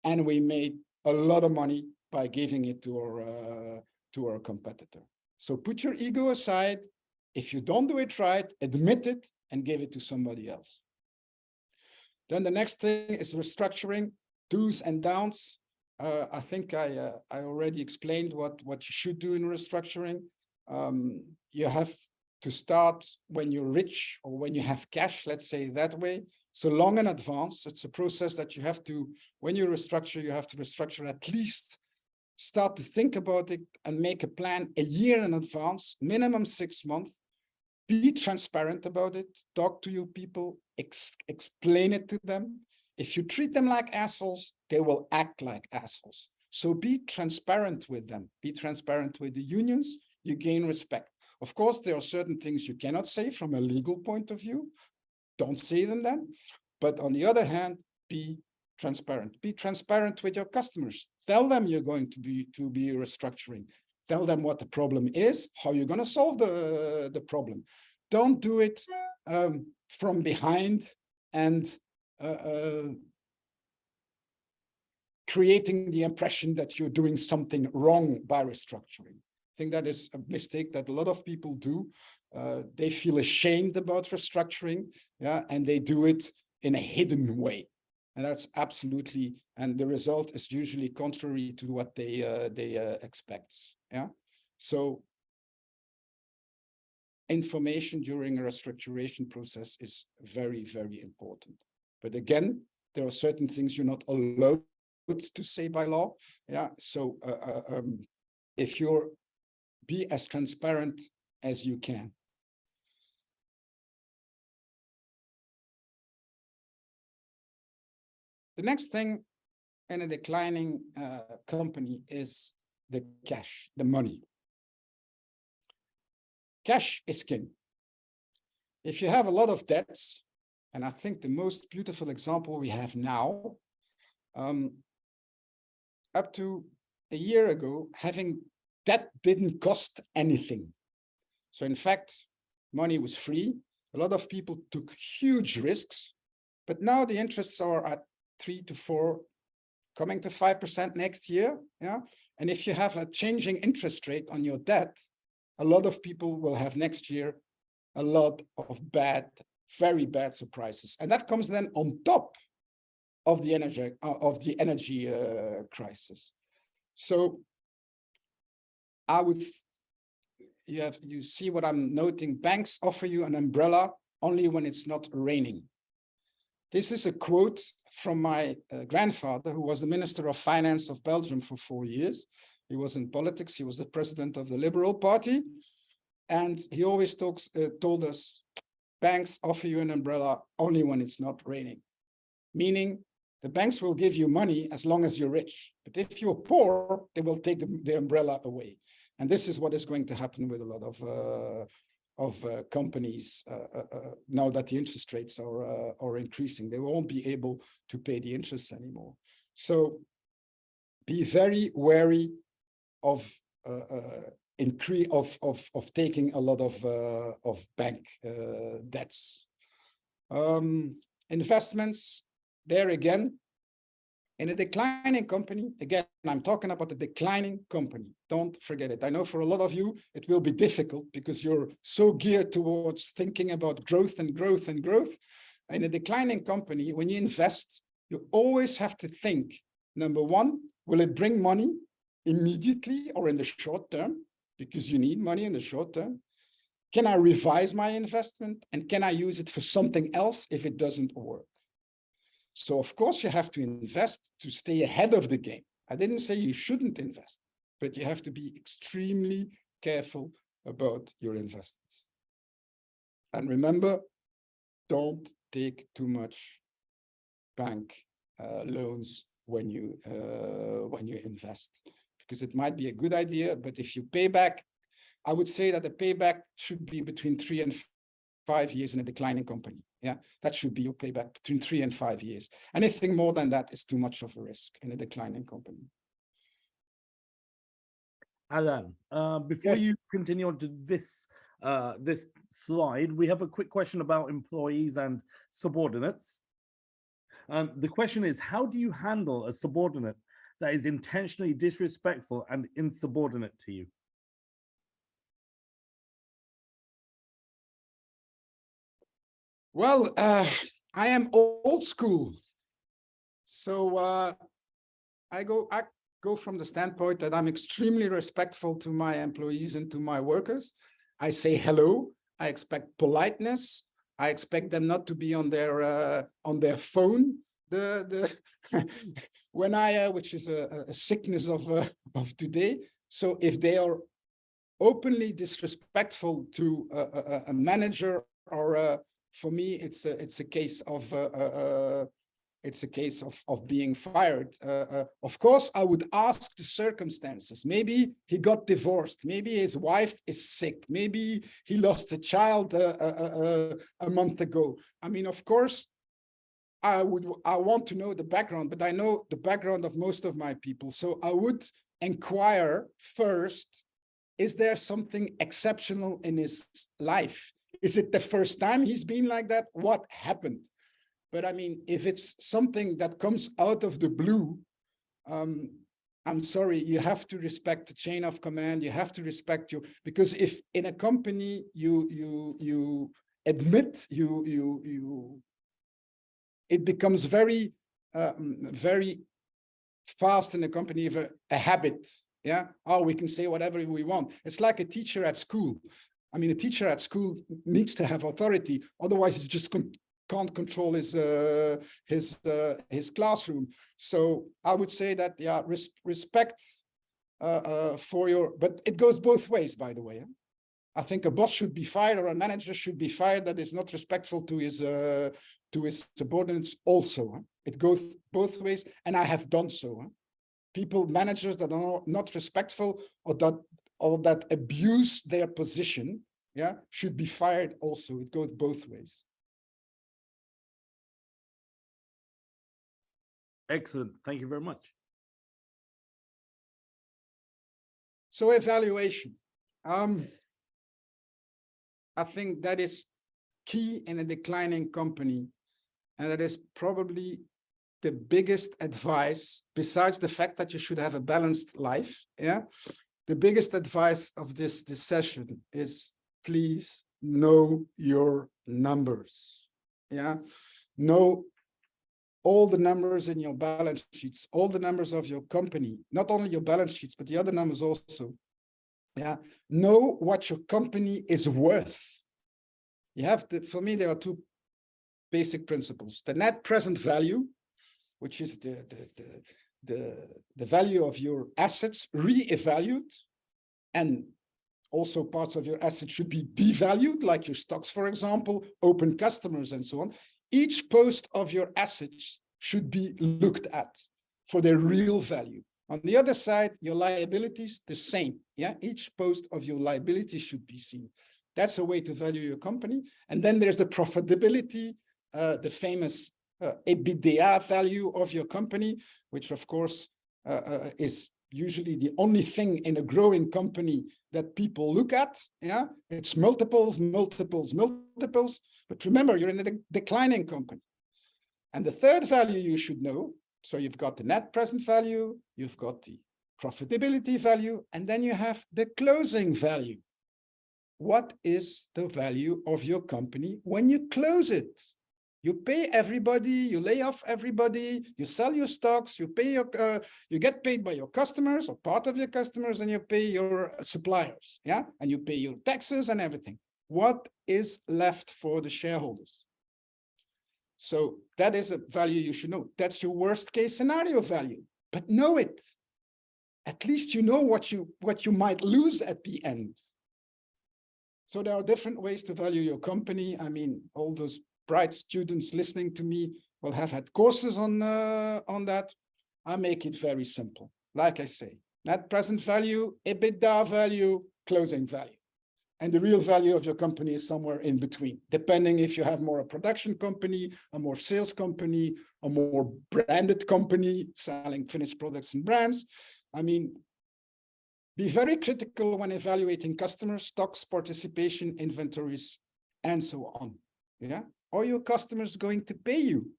And we made a lot of money by giving it to our competitor. So put your ego aside. If you don't do it right, admit it and give it to somebody else. Then the next thing is restructuring, do's and don'ts. I think I already explained what you should do in restructuring. You have to start when you're rich or when you have cash, let's say that way. So long in advance. It's a process that you have to, when you restructure, you have to restructure at least start to think about it and make a plan a year in advance, minimum 6 months. Be transparent about it. Talk to your people, explain it to them. If you treat them like assholes, they will act like assholes. So be transparent with them. Be transparent with the unions. You gain respect. Of course, there are certain things you cannot say from a legal point of view. Don't say them then. But on the other hand, be transparent. Be transparent with your customers. Tell them you're going to be restructuring. Tell them what the problem is, how you're going to solve the problem. Don't do it from behind and creating the impression that you're doing something wrong by restructuring. I think that is a mistake that a lot of people do. They feel ashamed about restructuring, yeah, and they do it in a hidden way. And that's absolutely, and the result is usually contrary to what they expect. Yeah. So information during a restructuration process is very, very important. But again, there are certain things you're not allowed to say by law. Yeah. So if you're, be as transparent as you can. The next thing in a declining company is the cash, the money. Cash is king. If you have a lot of debts, and I think the most beautiful example we have now, up to a year ago, having debt didn't cost anything. So in fact, money was free. A lot of people took huge risks, but now the interests are at 3 to 4, coming to 5% next year. Yeah. And if you have a changing interest rate on your debt, a lot of people will have next year a lot of bad, very bad surprises. And that comes then on top of the energy crisis. So I would, you see what I'm noting, banks offer you an umbrella only when it's not raining. This is a quote from my grandfather, who was the Minister of Finance of Belgium for 4 years. He was in politics. He was the president of the Liberal Party. And he always told us, banks offer you an umbrella only when it's not raining. Meaning the banks will give you money as long as you're rich. But if you're poor, they will take the umbrella away. And this is what is going to happen with a lot of companies now that the interest rates are increasing. They won't be able to pay the interest anymore. So be very wary of taking a lot of bank debts. Investments, there again, in a declining company, again, I'm talking about the declining company. Don't forget it. I know for a lot of you, it will be difficult because you're so geared towards thinking about growth and growth and growth. In a declining company, when you invest, you always have to think, number one, will it bring money immediately or in the short term? Because you need money in the short term. Can I revise my investment? And can I use it for something else if it doesn't work? So of course you have to invest to stay ahead of the game. I didn't say you shouldn't invest, but you have to be extremely careful about your investments. And remember, don't take too much bank loans when you invest, because it might be a good idea, but if you pay back, I would say that the payback should be between 3 and 5 years in a declining company. Yeah, that should be your payback, between 3 and 5 years. Anything more than that is too much of a risk in a declining company. Alan, before Yes. you continue on to this slide, we have a quick question about employees and subordinates. The question is, how do you handle a subordinate that is intentionally disrespectful and insubordinate to you? Well, I am old school. So I go from the standpoint that I'm extremely respectful to my employees and to my workers. I say hello. I expect politeness. I expect them not to be on their phone. When which is a sickness of today. So if they are openly disrespectful to a manager, or for me, it's a case of being fired. Of course, I would ask the circumstances. Maybe he got divorced. Maybe his wife is sick. Maybe he lost a child a month ago. I mean, of course, I want to know the background, but I know the background of most of my people. So I would inquire first, is there something exceptional in his life? Is it the first time he's been like that? What happened? But I mean, if it's something that comes out of the blue, I'm sorry, you have to respect the chain of command. You have to respect because if in a company you admit it becomes very fast in a company of a habit. Yeah. Oh, we can say whatever we want. It's like a teacher at school. I mean, a teacher at school needs to have authority. Otherwise, it's just can't control his classroom. So I would say that, yeah, respect for your, but it goes both ways, by the way. I think a boss should be fired, or a manager should be fired that is not respectful to his subordinates also. It goes both ways, and I have done so. People, managers that are not respectful or that abuse their position, yeah, should be fired also. It goes both ways. Excellent. Thank you very much. So evaluation. I think that is key in a declining company. And that is probably the biggest advice, besides the fact that you should have a balanced life. Yeah. The biggest advice of this session is, please know your numbers. Yeah. Know all the numbers in your balance sheets, all the numbers of your company, not only your balance sheets, but the other numbers also. Yeah. Know what your company is worth. You have to, for me, there are two basic principles: the net present value, which is the value of your assets re-evaluated, and also parts of your assets should be devalued, like your stocks, for example, open customers, and so on. Each post of your assets should be looked at for their real value. On the other side, your liabilities, the same. Yeah, each post of your liabilities should be seen. That's a way to value your company. And then there's the profitability, the famous EBITDA value of your company, which of course is usually the only thing in a growing company that people look at. Yeah, it's multiples, multiples, multiples. But remember, you're in a declining company. And the third value you should know, so you've got the net present value, you've got the profitability value, and then you have the closing value. What is the value of your company when you close it? You pay everybody, you lay off everybody, you sell your stocks, you pay your, you get paid by your customers or part of your customers, and you pay your suppliers, yeah, and you pay your taxes and everything. What is left for the shareholders? So that is a value you should know. That's your worst case scenario value, but know it. At least you know what you might lose at the end. So there are different ways to value your company. I mean, all those bright students listening to me will have had courses on that. I make it very simple. Like I say, net present value, EBITDA value, closing value. And the real value of your company is somewhere in between, depending if you have more a production company, a more sales company, a more branded company selling finished products and brands. I mean, be very critical when evaluating customers, stocks, participation, inventories, and so on. Yeah. Are your customers going to pay you?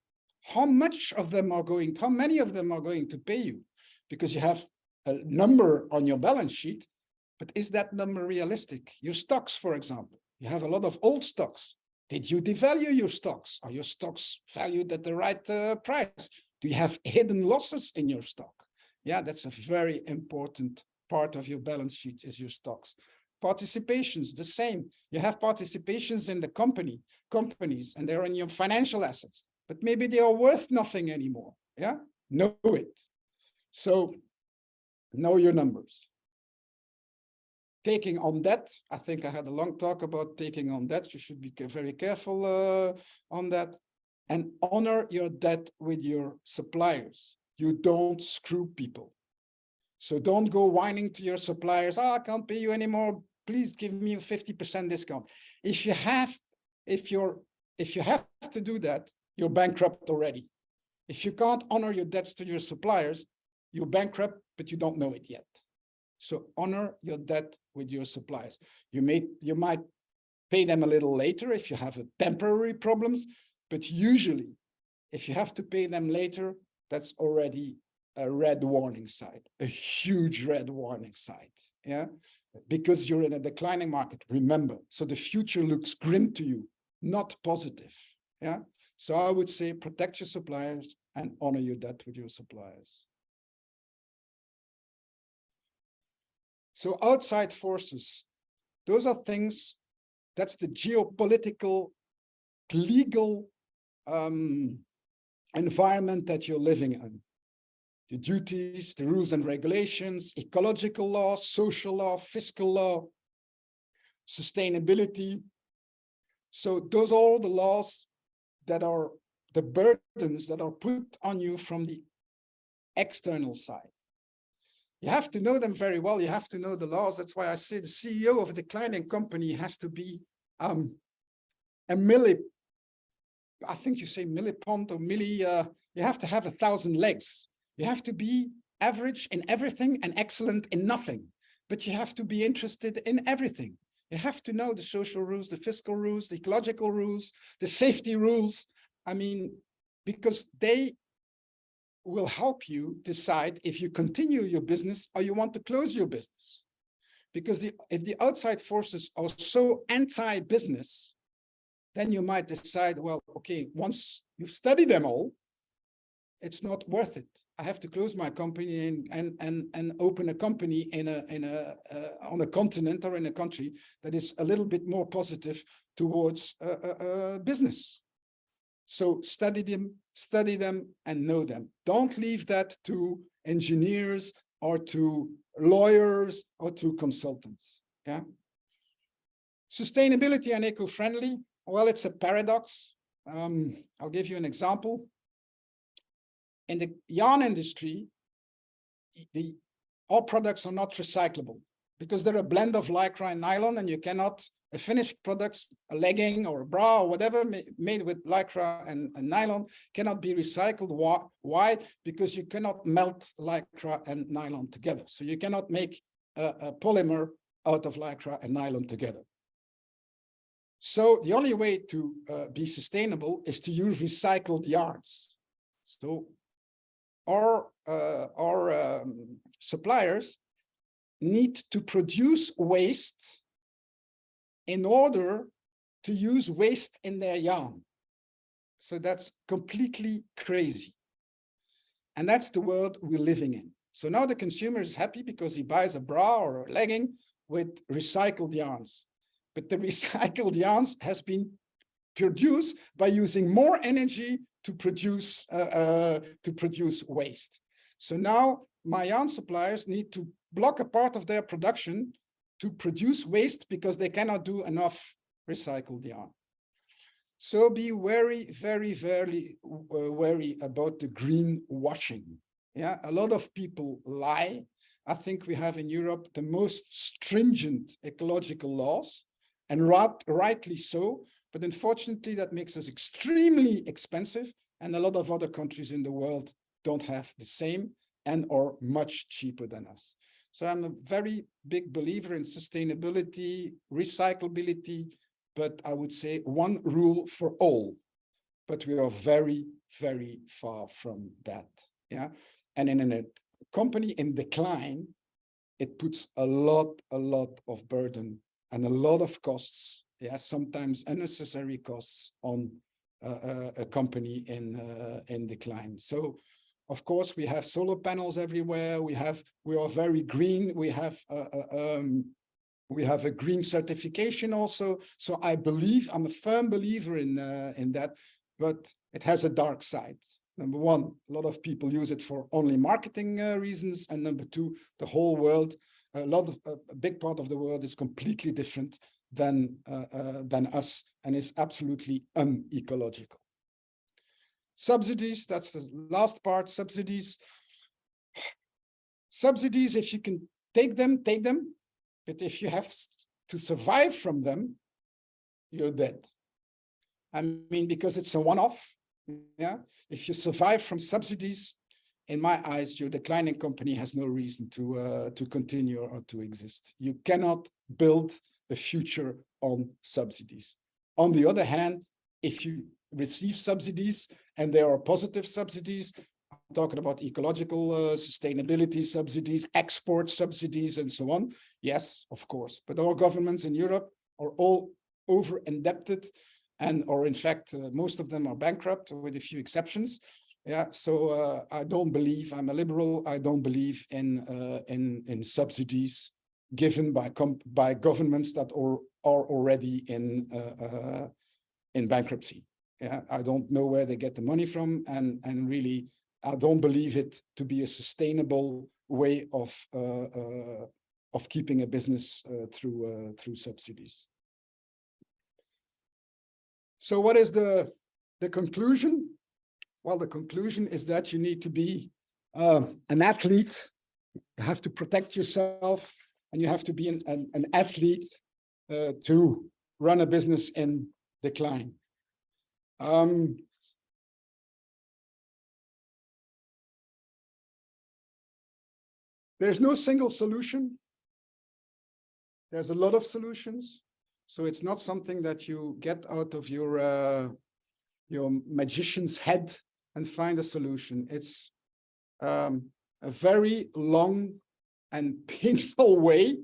How much of them are going, how many of them are going to pay you? Because you have a number on your balance sheet, but is that number realistic? Your stocks, for example, you have a lot of old stocks. Did you devalue your stocks? Are your stocks valued at the right price? Do you have hidden losses in your stock? Yeah, that's a very important part of your balance sheet, is your stocks. Participations, the same. You have participations in the companies, and they're in your financial assets, but maybe they are worth nothing anymore. Yeah, know it. So know your numbers. Taking on debt, I think I had a long talk about taking on debt. You should be very careful on that. And honor your debt with your suppliers. You don't screw people. So don't go whining to your suppliers, oh, I can't pay you anymore, please give me a 50% discount. If you have to do that, you're bankrupt already. If you can't honor your debts to your suppliers, you're bankrupt, but you don't know it yet. So honor your debt with your suppliers. You might pay them a little later if you have a temporary problems, but usually if you have to pay them later, that's already a red warning sign, a huge red warning sign. Yeah, because you're in a declining market, remember. So the future looks grim to you, not positive. Yeah, so I would say protect your suppliers and honor your debt with your suppliers. So outside forces, those are things, that's the geopolitical, legal environment that you're living in. The duties, the rules and regulations, ecological law, social law, fiscal law, sustainability. So those are all the laws that are the burdens that are put on you from the external side. You have to know them very well. You have to know the laws. That's why I say the CEO of a declining company has to be a I think you say millipond or you have to have 1,000 legs. You have to be average in everything and excellent in nothing, but you have to be interested in everything. You have to know the social rules, the fiscal rules, the ecological rules, the safety rules. I mean, because they will help you decide if you continue your business or you want to close your business. Because if the outside forces are so anti-business, then you might decide, well, okay, once you've studied them all, it's not worth it. I have to close my company and open a company on a continent or in a country that is a little bit more positive towards business. So study them and know them. Don't leave that to engineers or to lawyers or to consultants. Yeah. Sustainability and eco-friendly. Well, it's a paradox. I'll give you an example. In the yarn industry, all products are not recyclable because they're a blend of lycra and nylon, and you cannot, a finished product, a legging or a bra or whatever made with lycra and nylon cannot be recycled. Why? Because you cannot melt lycra and nylon together. So you cannot make a polymer out of lycra and nylon together. So the only way to be sustainable is to use recycled yarns. So our suppliers need to produce waste in order to use waste in their yarn. So that's completely crazy. And that's the world we're living in. So now the consumer is happy because he buys a bra or a legging with recycled yarns. But the recycled yarns has been produced by using more energy to produce waste. So now my yarn suppliers need to block a part of their production to produce waste because they cannot do enough recycled yarn. So be very, very, very wary about the greenwashing. Yeah, a lot of people lie. I think we have in Europe the most stringent ecological laws, and rightly so. But unfortunately, that makes us extremely expensive, and a lot of other countries in the world don't have the same and are much cheaper than us. So I'm a very big believer in sustainability, recyclability, but I would say one rule for all. But we are very, very far from that. Yeah, and in a company in decline, it puts a lot of burden and a lot of costs. Yeah, sometimes unnecessary costs on a company in decline. So, of course, we have solar panels everywhere. We are very green. We have a green certification also. So I believe, I'm a firm believer in that, but it has a dark side. Number one, a lot of people use it for only marketing reasons, and number two, the whole world, a big part of the world is completely different than us, and is absolutely unecological. Subsidies, that's the last part. Subsidies, if you can take them, take them. But if you have to survive from them, you're dead. I mean, because it's a one-off. Yeah. If you survive from subsidies, in my eyes, your declining company has no reason to continue or to exist. You cannot build a future on subsidies. On the other hand, if you receive subsidies and there are positive subsidies, I'm talking about ecological sustainability subsidies, export subsidies, and so on. Yes, of course. But our governments in Europe are all over-indebted, or in fact, most of them are bankrupt with a few exceptions. Yeah, so I don't believe, I'm a liberal, I don't believe in subsidies given by governments that are already in bankruptcy. Yeah, I don't know where they get the money from, and really, I don't believe it to be a sustainable way of keeping a business through subsidies. So what is the conclusion? Well, the conclusion is that you need to be an athlete. You have to protect yourself, and you have to be an athlete to run a business in decline. There's no single solution. There's a lot of solutions. So it's not something that you get out of your magician's head and find a solution. It's a very long and painful way.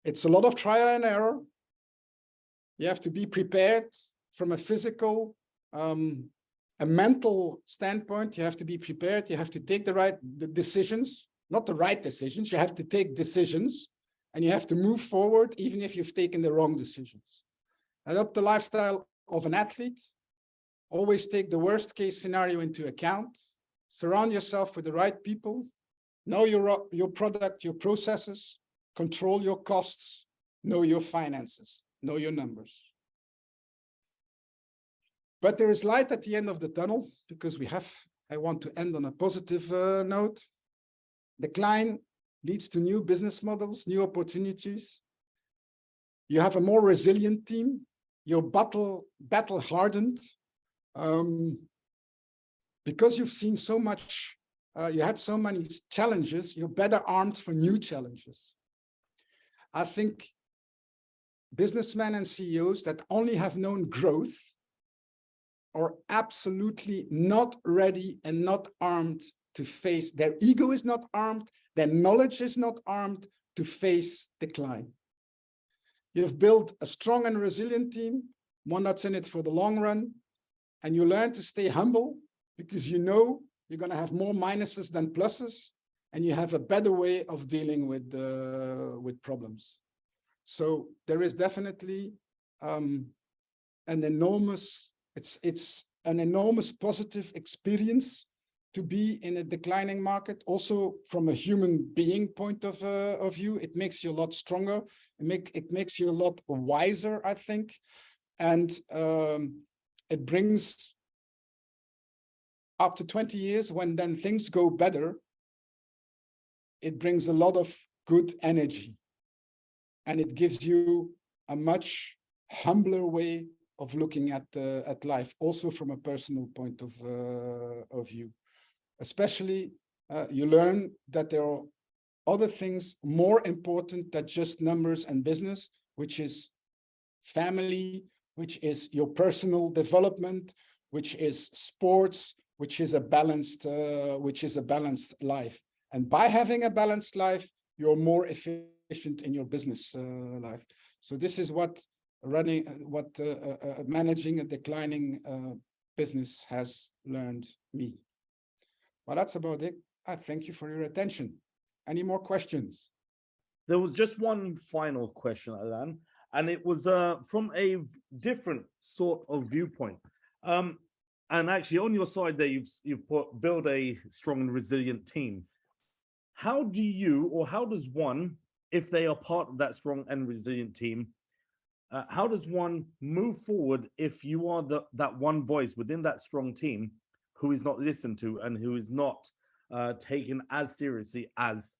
It's a lot of trial and error. You have to be prepared from a physical, a mental standpoint. You have to be prepared. You have to take the decisions, not the right decisions. You have to take decisions, and you have to move forward even if you've taken the wrong decisions. Adopt the lifestyle of an athlete. Always take the worst case scenario into account. Surround yourself with the right people. Know your product, your processes. Control your costs. Know your finances. Know your numbers. But there is light at the end of the tunnel, because I want to end on a positive note. Decline leads to new business models, new opportunities. You have a more resilient team. You're battle hardened. Because you've seen so much, you had so many challenges, you're better armed for new challenges. I think businessmen and CEOs that only have known growth are absolutely not ready and not armed to face, their ego is not armed, their knowledge is not armed to face decline. You've built a strong and resilient team, one that's in it for the long run, and you learn to stay humble because you know you're going to have more minuses than pluses, and you have a better way of dealing with problems. So there is definitely an enormous, it's an enormous positive experience to be in a declining market. Also, from a human being point of view, it makes you a lot stronger. It makes you a lot wiser, I think. And it brings, after 20 years, when then things go better, it brings a lot of good energy. And it gives you a much humbler way of looking at life, also from a personal point of view. Especially, you learn that there are other things more important than just numbers and business, which is family, which is your personal development, which is sports, which is a balanced life. And by having a balanced life, you're more efficient in your business life. So this is what managing a declining business has learned me. Well, that's about it. I thank you for your attention. Any more questions? There was just one final question, Alain, and it was from a different sort of viewpoint. And actually, on your side there, you've put build a strong and resilient team. How do you, or how does one, if they are part of that strong and resilient team, how does one move forward if you are that one voice within that strong team who is not listened to and who is not taken as seriously as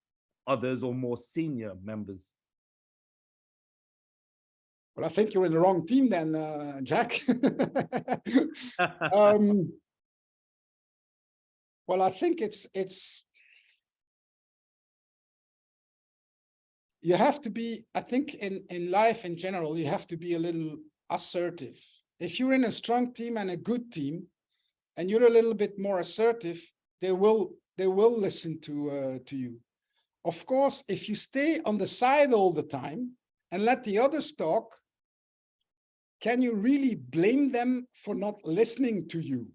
others or more senior members? Well, I think you're in the wrong team then, Jack. Well, I think it's you have to be, I think in life in general, you have to be a little assertive. If you're in a strong team and a good team, and you're a little bit more assertive, they will listen to you. Of course, if you stay on the side all the time and let the others talk, can you really blame them for not listening to you?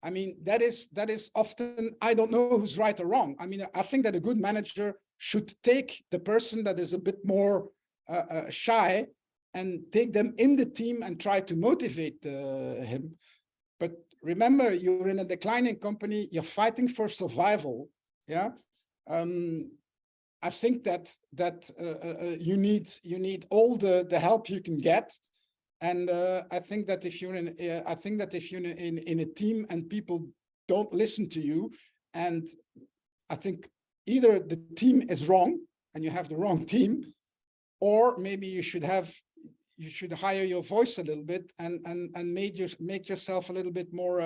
I mean, that is often, I don't know who's right or wrong. I mean, I think that a good manager should take the person that is a bit more shy and take them in the team and try to motivate him. But remember, you're in a declining company, you're fighting for survival. Yeah. I think that you need all the help you can get. And I think that if you're in a team and people don't listen to you, and I think either the team is wrong and you have the wrong team, or maybe you should hire your voice a little bit and make yourself a little bit more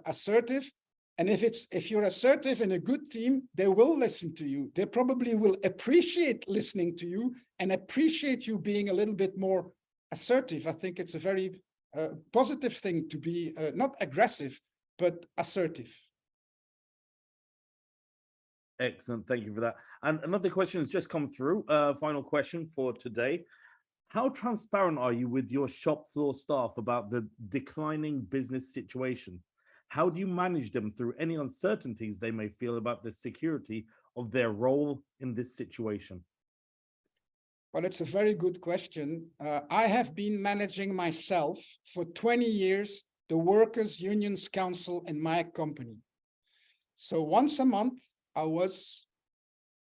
assertive. And if you're assertive in a good team, they will listen to you. They probably will appreciate listening to you and appreciate you being a little bit more assertive. I think it's a very positive thing to be not aggressive, but assertive. Excellent. Thank you for that. And another question has just come through. Final question for today. How transparent are you with your shop floor staff about the declining business situation? How do you manage them through any uncertainties they may feel about the security of their role in this situation? Well, it's a very good question. I have been managing myself for 20 years, the Workers' Unions Council in my company. So once a month, I was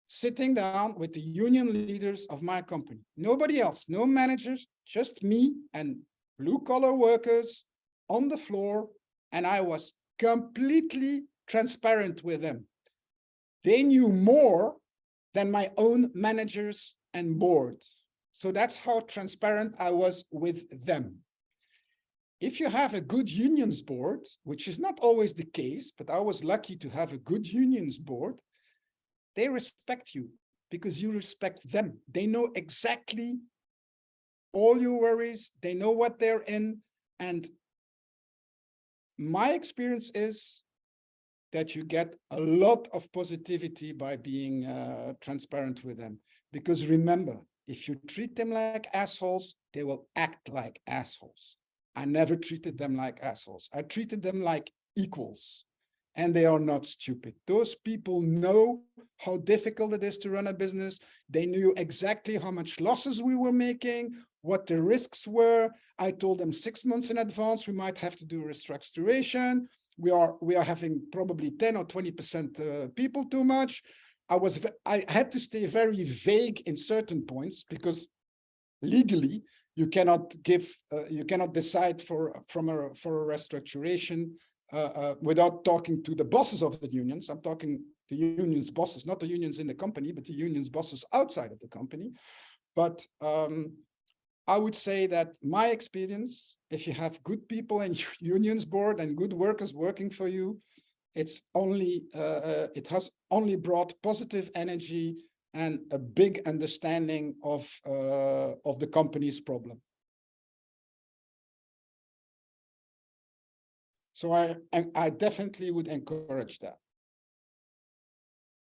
sitting down with the union leaders of my company. Nobody else, no managers, just me and blue-collar workers on the floor. And I was completely transparent with them. They knew more than my own managers and board. So that's how transparent I was with them. If you have a good unions board, which is not always the case, but I was lucky to have a good unions board, they respect you because you respect them. They know exactly all your worries. They know what they're in. And my experience is that you get a lot of positivity by being transparent with them. Because remember, if you treat them like assholes, they will act like assholes. I never treated them like assholes. I treated them like equals. And they are not stupid. Those people know how difficult it is to run a business. They knew exactly how much losses we were making, what the risks were. I told them 6 months in advance, we might have to do a restructuration. We are having probably 10 or 20% people too much. I had to stay very vague in certain points because legally you cannot decide for a restructuration without talking to the bosses of the unions. I'm talking the unions bosses, not the unions in the company, but the unions bosses outside of the company. But I would say that my experience, if you have good people in your unions board and good workers working for you, it has only brought positive energy and a big understanding of the company's problem. So I definitely would encourage that.